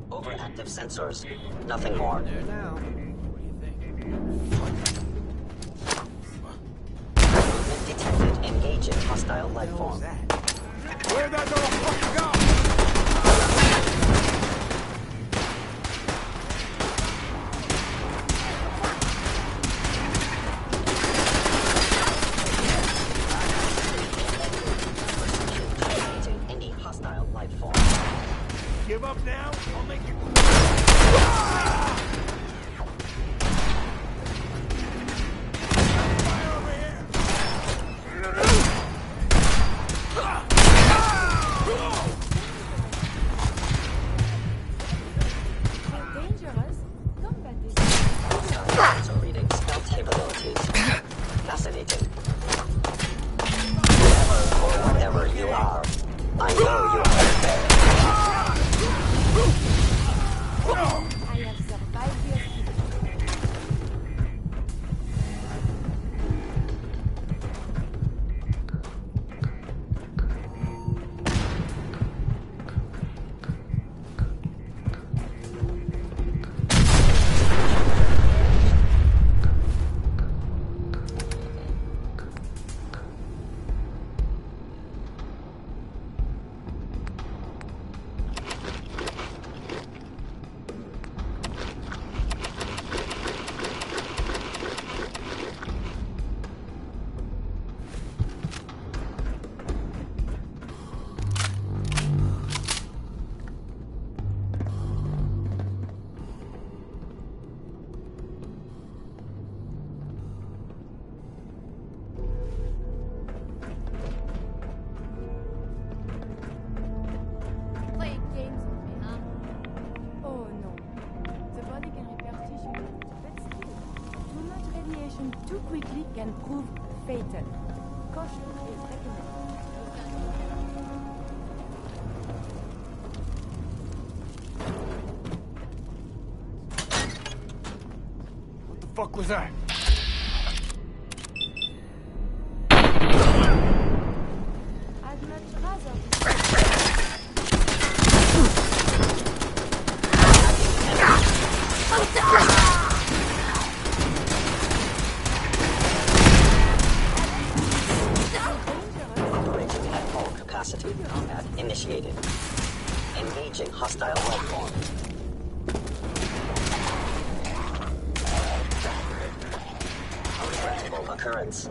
Overactive sensors. Nothing more. Movement detected. Engage in hostile life form. Where'd that motherfucker go? Any hostile life form. Give up now? I'll make you... Fire over here! acting too quickly can prove fatal. Caution is recommended. What the fuck was that? I'd much rather Operating at full capacity. Combat initiated. Engaging hostile life form. Regrettable occurrence.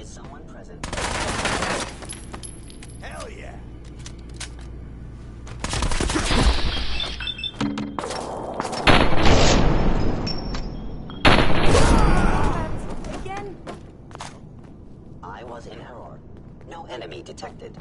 someone present. Hell yeah! Again? I was in error. No enemy detected.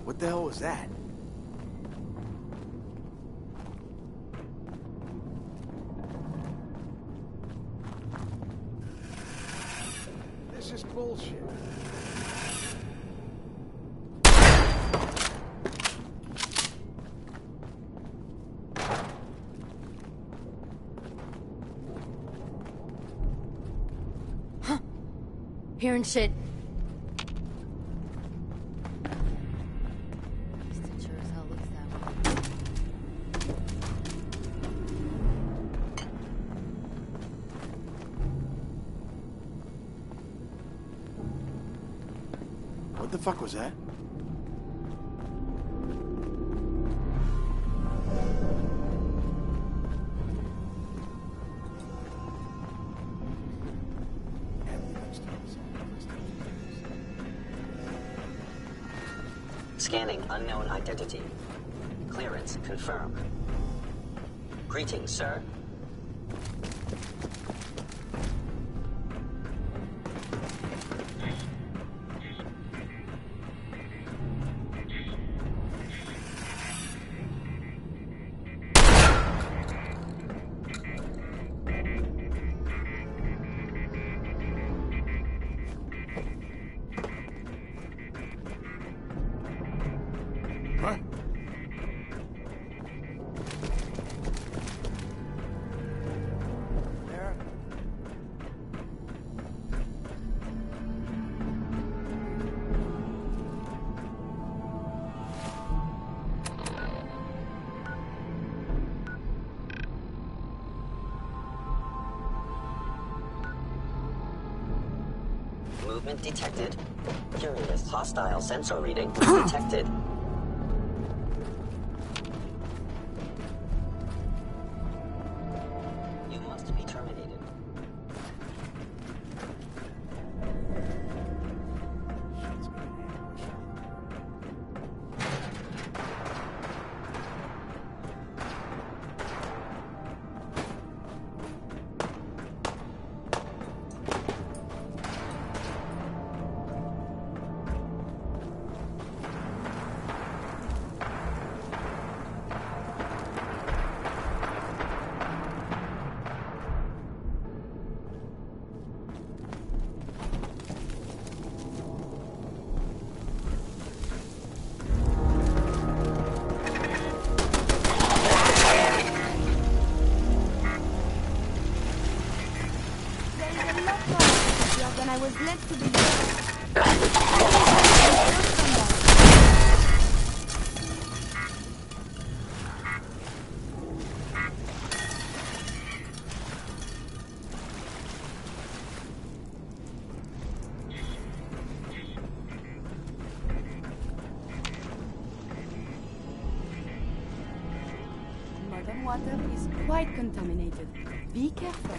What the hell was that? This is bullshit. Hearing shit. What the fuck was that? Scanning unknown identity. Clearance confirmed. Greetings, sir. Huh? There. Movement detected. Curious hostile sensor reading detected. You must be terminated. Than I was led to believe. Modern water is quite contaminated. Be careful.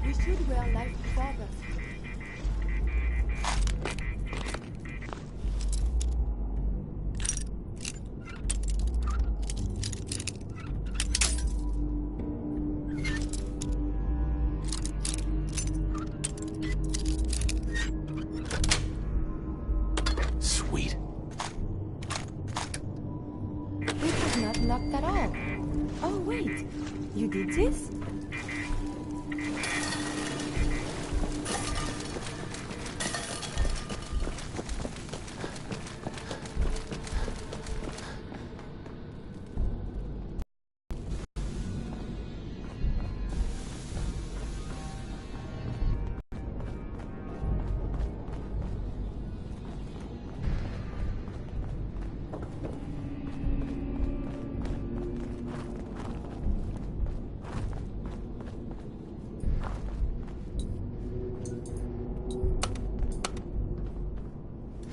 We should wear life preservers. Sweet. It was not locked at all. Oh wait, you did this?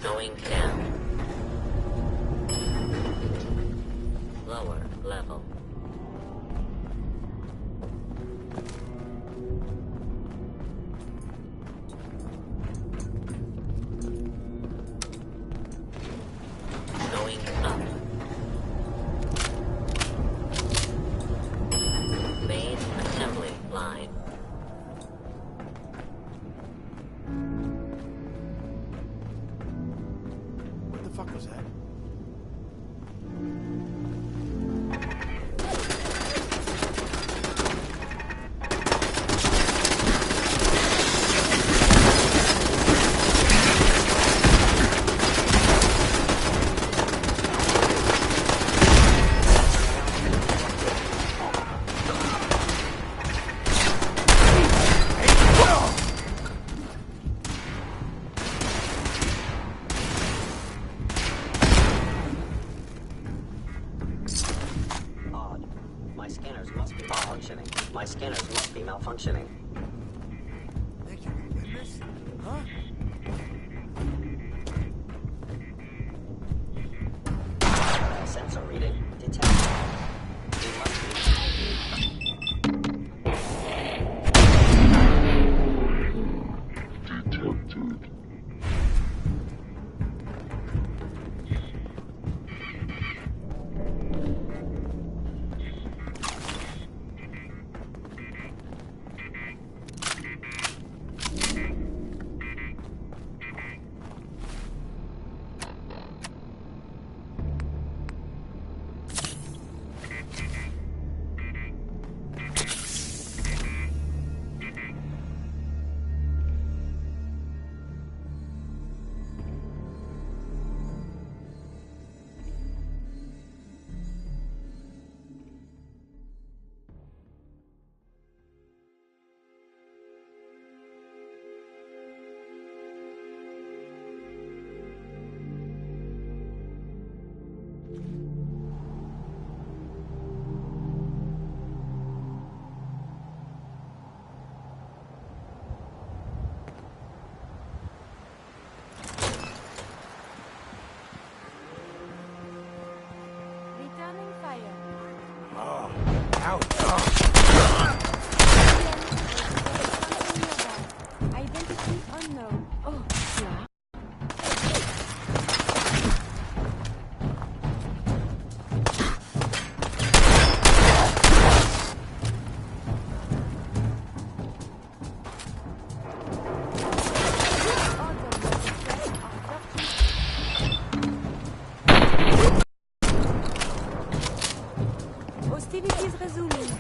Going down. Lower level. was that? My scanners must be malfunctioning. Think you can win this? Huh? Sensor reading detected. You must be. Detected. Identity unknown. Oh, yeah. Hostilities resuming.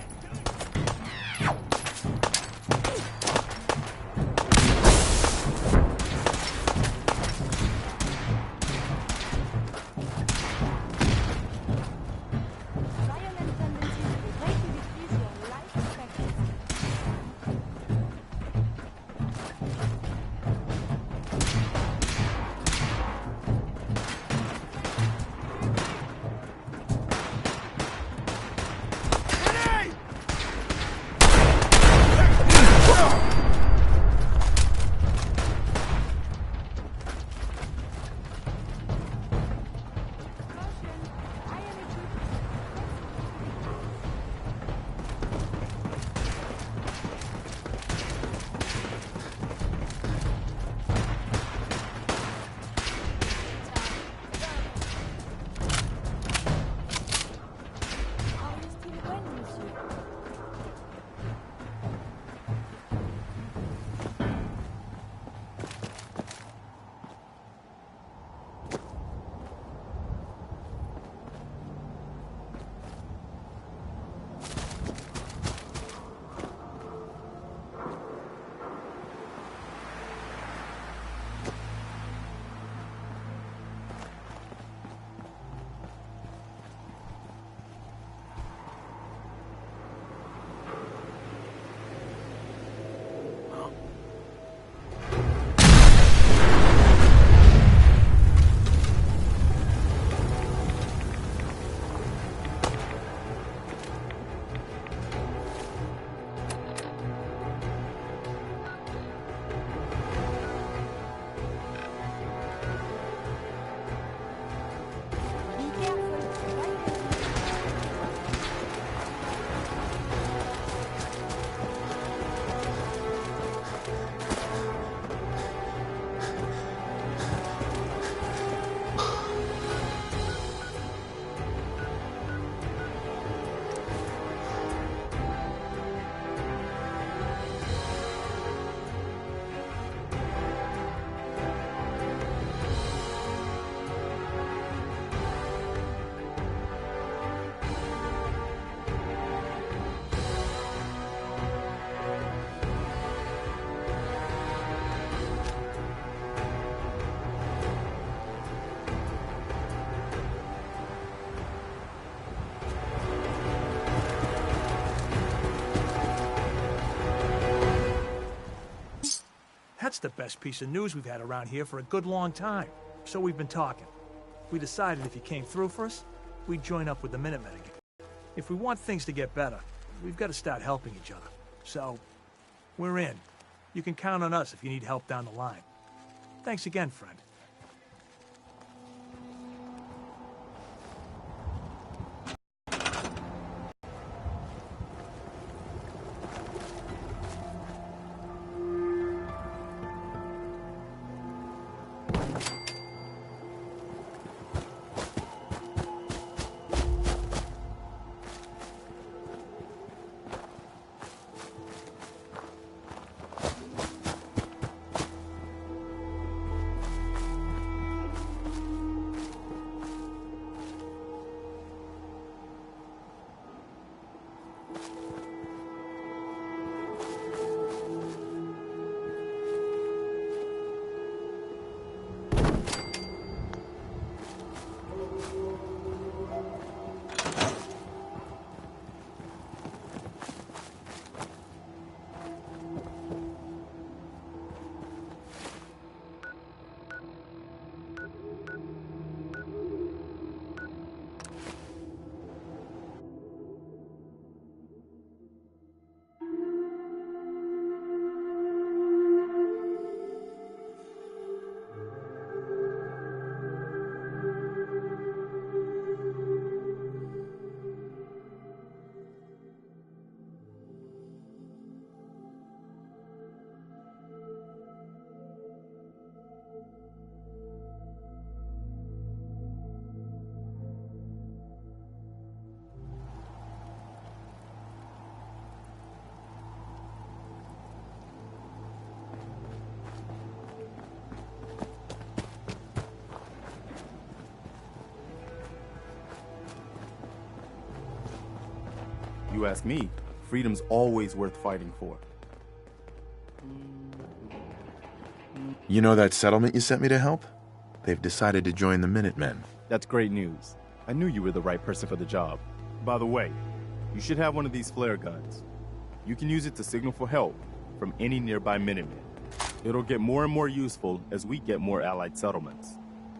That's the best piece of news we've had around here for a good long time. So we've been talking. We decided if you came through for us, we'd join up with the Minutemen again. If we want things to get better, we've got to start helping each other. So, we're in. You can count on us if you need help down the line. Thanks again, friend. You ask me, freedom's always worth fighting for. You know that settlement you sent me to help? They've decided to join the Minutemen. That's great news. I knew you were the right person for the job. By the way, you should have one of these flare guns. You can use it to signal for help from any nearby Minutemen. It'll get more and more useful as we get more allied settlements.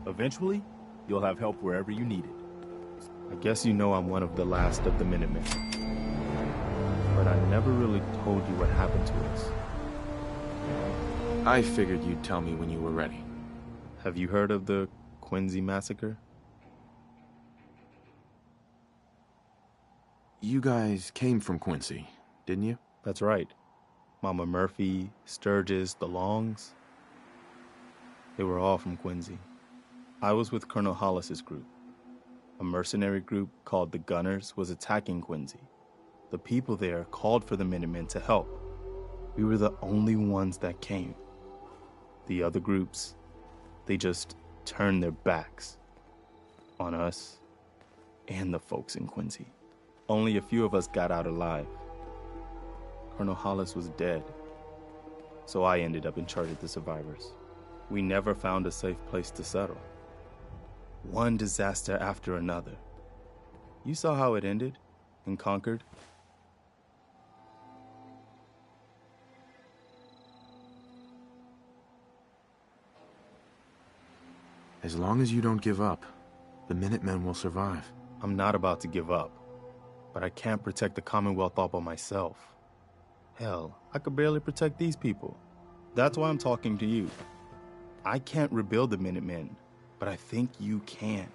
Eventually, you'll have help wherever you need it. I guess you know I'm one of the last of the Minutemen. But I never really told you what happened to us. I figured you'd tell me when you were ready. Have you heard of the Quincy massacre? You guys came from Quincy, didn't you? That's right. Mama Murphy, Sturgis, the Longs. They were all from Quincy. I was with Colonel Hollis's group. A mercenary group called the Gunners was attacking Quincy. The people there called for the Minutemen to help. We were the only ones that came. The other groups, they just turned their backs on us and the folks in Quincy. Only a few of us got out alive. Colonel Hollis was dead, so I ended up in charge of the survivors. We never found a safe place to settle. One disaster after another. You saw how it ended in Concord? As long as you don't give up, the Minutemen will survive. I'm not about to give up, but I can't protect the Commonwealth all by myself. Hell, I could barely protect these people. That's why I'm talking to you. I can't rebuild the Minutemen, but I think you can.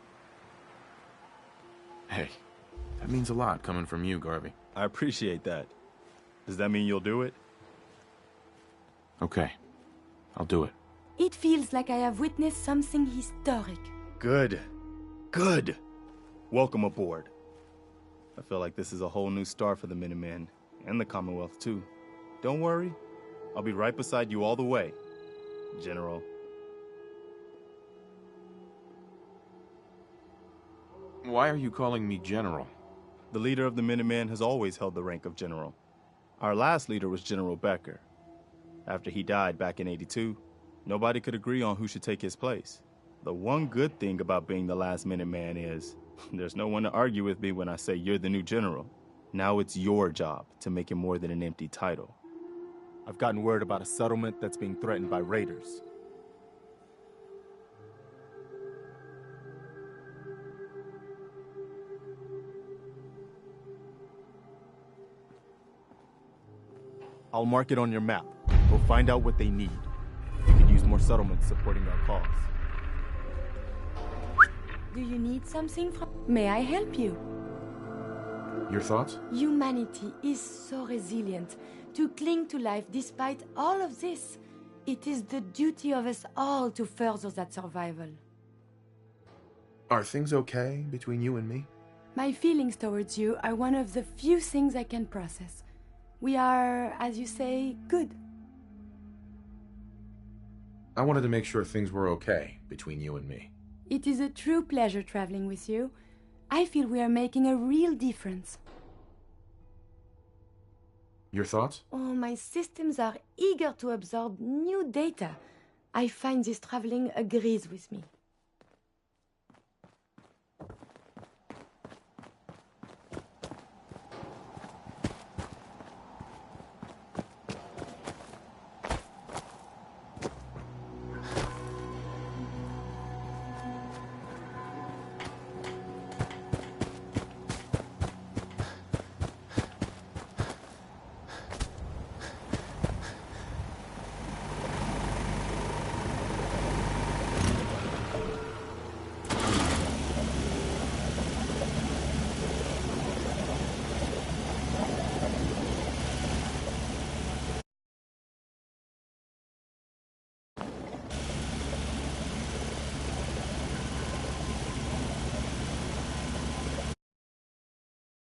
Hey, that means a lot coming from you, Garvey. I appreciate that. Does that mean you'll do it? Okay, I'll do it. It feels like I have witnessed something historic. Good. Good. Welcome aboard. I feel like this is a whole new start for the Minutemen, and the Commonwealth too. Don't worry, I'll be right beside you all the way, General. Why are you calling me General? The leader of the Minutemen has always held the rank of General. Our last leader was General Becker. After he died back in '82, nobody could agree on who should take his place. The one good thing about being the last Minuteman is there's no one to argue with me when I say you're the new general. Now it's your job to make it more than an empty title. I've gotten word about a settlement that's being threatened by raiders. I'll mark it on your map. We'll find out what they need. We could use more settlements supporting our cause. Do you need something from... May I help you? Your thoughts? Humanity is so resilient to cling to life despite all of this. It is the duty of us all to further that survival. Are things okay between you and me? My feelings towards you are one of the few things I can process. We are, as you say, good. I wanted to make sure things were okay between you and me. It is a true pleasure traveling with you. I feel we are making a real difference. Your thoughts? Oh, my systems are eager to absorb new data. I find this traveling agrees with me.